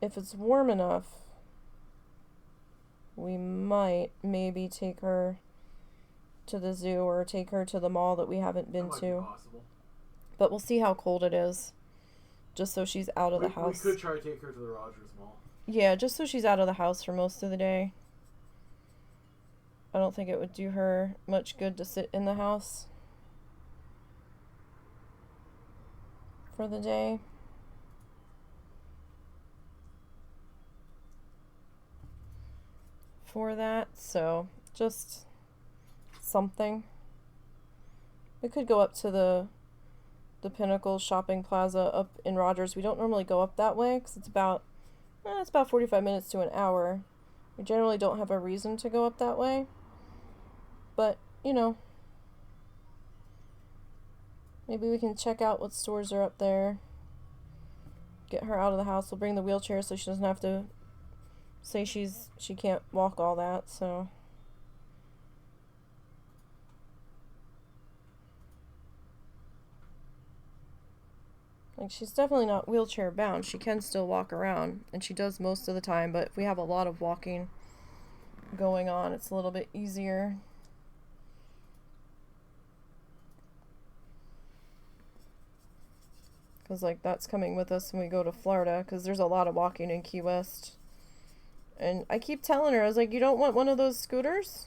If it's warm enough, we might maybe take her to the zoo or take her to the mall that we haven't been to. But we'll see how cold it is. Just so she's out of the house. We could try to take her to the Rogers Mall. Yeah, just so she's out of the house for most of the day. I don't think it would do her much good to sit in the house for the day. For that, so just something. We could go up to the Pinnacle Shopping Plaza up in Rogers. We don't normally go up that way because it's about 45 minutes to an hour. We generally don't have a reason to go up that way. But, you know, maybe we can check out what stores are up there. Get her out of the house. We'll bring the wheelchair so she doesn't have to say she can't walk all that, so... Like, she's definitely not wheelchair bound. She can still walk around, and she does most of the time, but if we have a lot of walking going on, it's a little bit easier. Because, like, that's coming with us when we go to Florida, because there's a lot of walking in Key West. And I keep telling her, I was like, you don't want one of those scooters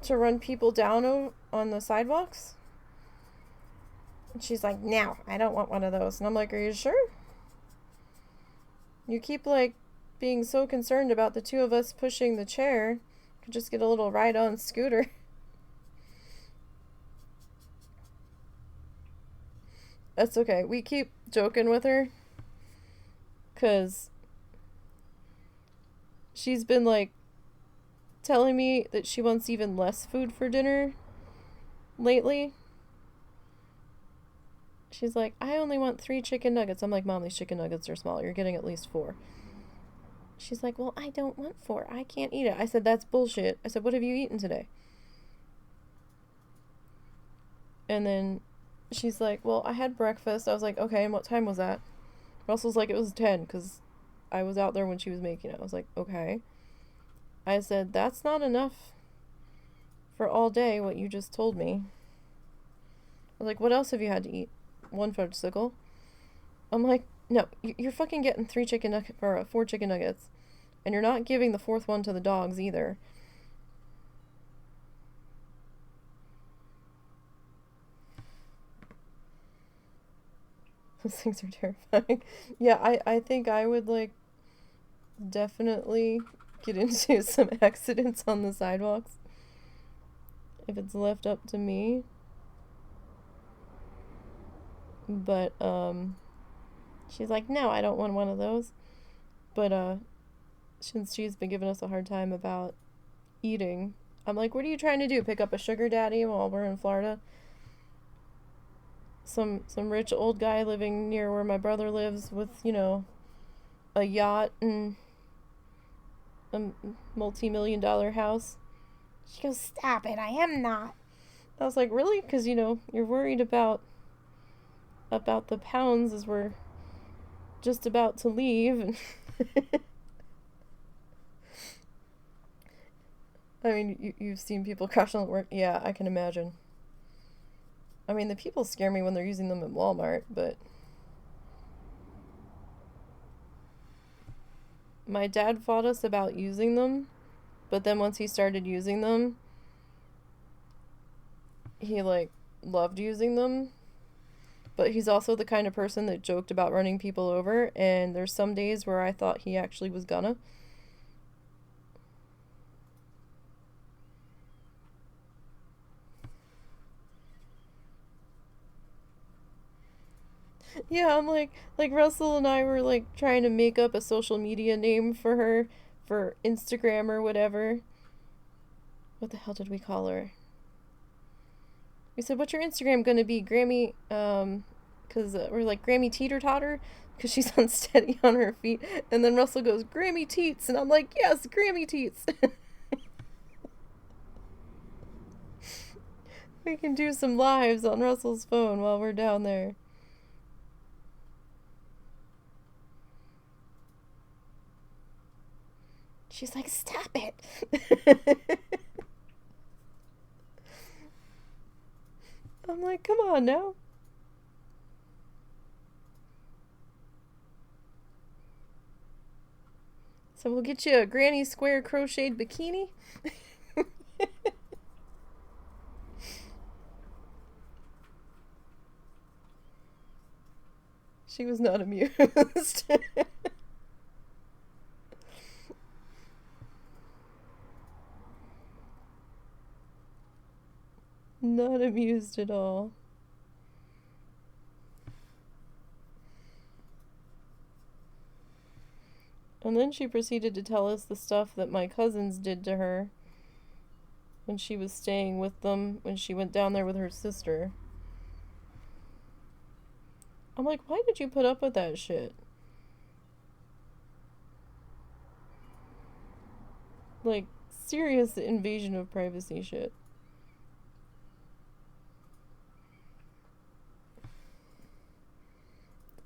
to run people down on the sidewalks? And she's like, no, I don't want one of those. And I'm like, are you sure? You keep, like, being so concerned about the two of us pushing the chair. Could just get a little ride-on scooter. That's okay. We keep joking with her. Because she's been, like, telling me that she wants even less food for dinner lately. She's like, I only want 3 chicken nuggets. I'm like, Mom, these chicken nuggets are small. You're getting at least 4. She's like, well, I don't want 4. I can't eat it. I said, that's bullshit. I said, what have you eaten today? And then she's like, well, I had breakfast. I was like, okay, and what time was that? Russell's like, it was 10, because I was out there when she was making it. I was like, okay. I said, that's not enough for all day, what you just told me. I was like, what else have you had to eat? 1 fudgesicle. I'm like, no, you're fucking getting 4 chicken nuggets, and you're not giving the 4th one to the dogs either. Those things are terrifying. Yeah, I think I would, like, definitely get into some accidents on the sidewalks if it's left up to me. But, she's like, no, I don't want one of those. But, since she's been giving us a hard time about eating, I'm like, what are you trying to do? Pick up a sugar daddy while we're in Florida? Some rich old guy living near where my brother lives with, you know, a yacht and a multi-million-dollar house. She goes, stop it, I am not. I was like, really? Because, you know, you're worried about the pounds as we're just about to leave. I mean, you've seen people crash on the work. Yeah, I can imagine. I mean, the people scare me when they're using them in Walmart, but my dad fought us about using them, but then once he started using them, he like loved using them. But he's also the kind of person that joked about running people over, and there's some days where I thought he actually was gonna. Yeah, I'm like Russell and I were like trying to make up a social media name for her for Instagram or whatever. What the hell did we call her? We said, "What's your Instagram gonna be, Grammy?" Because we're like Grammy Teeter Totter, because she's unsteady on her feet. And then Russell goes, "Grammy Teets," and I'm like, "Yes, Grammy Teets." We can do some lives on Russell's phone while we're down there. She's like, "Stop it." I'm like, "Come on now." So we'll get you a granny square crocheted bikini. She was not amused. Not amused at all. And then she proceeded to tell us the stuff that my cousins did to her when she was staying with them when she went down there with her sister. I'm like, "Why did you put up with that shit?" Like, serious invasion of privacy shit.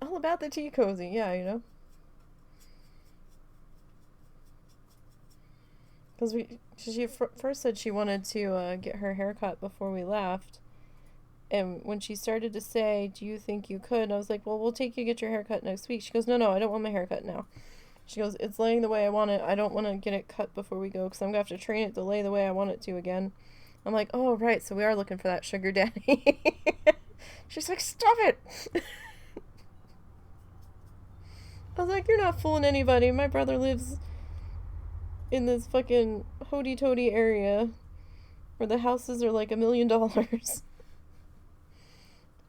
All about the tea cozy, yeah, you know? Because she first said she wanted to get her hair cut before we left. And when she started to say, "Do you think you could?" I was like, "Well, we'll take you to get your hair cut next week." She goes, "No, I don't want my hair cut now." She goes, "It's laying the way I want it. I don't want to get it cut before we go because I'm going to have to train it to lay the way I want it to again." I'm like, "Oh, right, so we are looking for that sugar daddy." She's like, "Stop it." I was like, "You're not fooling anybody. My brother lives in this fucking hoity-toity area where the houses are like $1 million.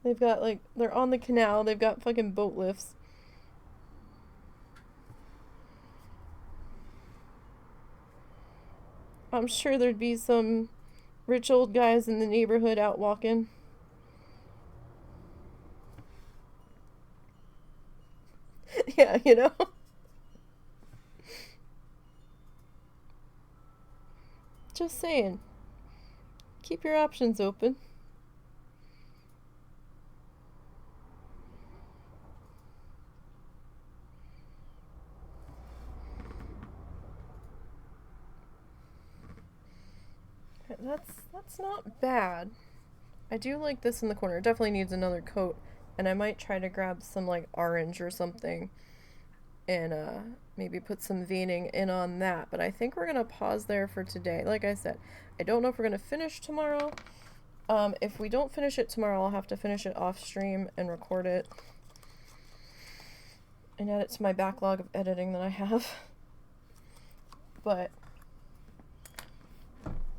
They've got like, they're on the canal. They've got fucking boat lifts. I'm sure there'd be some rich old guys in the neighborhood out walking." Yeah, you know? Just saying. Keep your options open. That's not bad. I do like this in the corner. It definitely needs another coat. And I might try to grab some like orange or something and maybe put some veining in on that. But I think we're gonna pause there for today. Like I said, I don't know if we're gonna finish tomorrow. If we don't finish it tomorrow, I'll have to finish it off stream and record it and add it to my backlog of editing that I have. But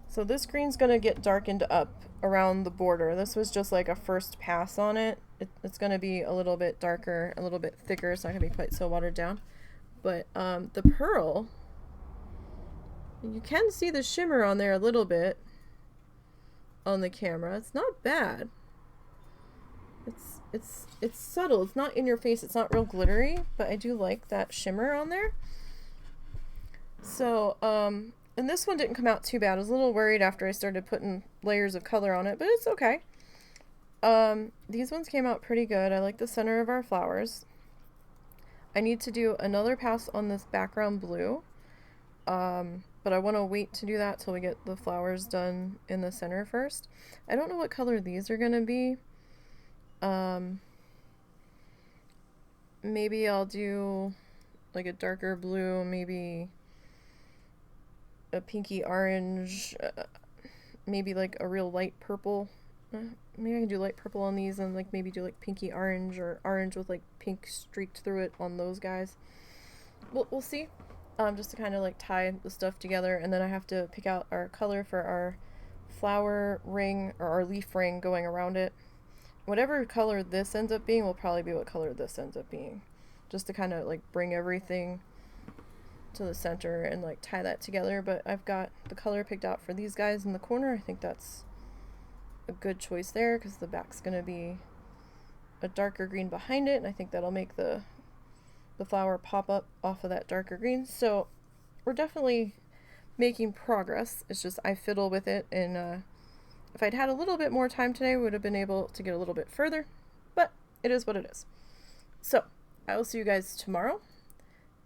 so this green's gonna get darkened up around the border. This was just like a first pass on it. It's gonna be a little bit darker, a little bit thicker. It's not gonna be quite so watered down. But the pearl, you can see the shimmer on there a little bit on the camera. It's not bad. It's subtle. It's not in your face. It's not real glittery, but I do like that shimmer on there. So and this one didn't come out too bad. I was a little worried after I started putting layers of color on it, but it's okay. These ones came out pretty good. I like the center of our flowers. I need to do another pass on this background blue. but I want to wait to do that till we get the flowers done in the center first. I don't know what color these are going to be. Maybe I'll do like a darker blue, maybe a pinky orange, maybe like a real light purple. Maybe I can do light purple on these and like maybe do like pinky orange or orange with like pink streaked through it on those guys. We'll see. Just to kind of like tie the stuff together, and then I have to pick out our color for our flower ring or our leaf ring going around it. Whatever color this ends up being will probably be what color this ends up being, just to kind of like bring everything to the center and like tie that together. But I've got the color picked out for these guys in the corner. I think that's a good choice there because the back's going to be a darker green behind it, and I think that'll make the flower pop up off of that darker green. So we're definitely making progress. It's just I fiddle with it, and if I'd had a little bit more time today, we would have been able to get a little bit further, but it is what it is. So I will see you guys tomorrow,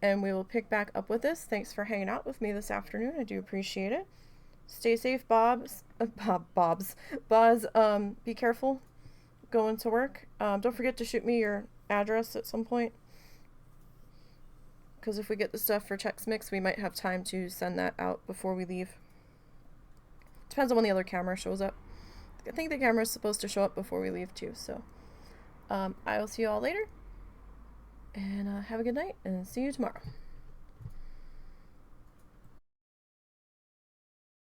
and we will pick back up with this. Thanks for hanging out with me this afternoon. I do appreciate it. Stay safe, Boz. Be careful going to work. Don't forget to shoot me your address at some point, because if we get the stuff for Chex Mix, we might have time to send that out before we leave. Depends on when the other camera shows up. I think the camera is supposed to show up before we leave too. So I will see you all later, and have a good night, and see you tomorrow.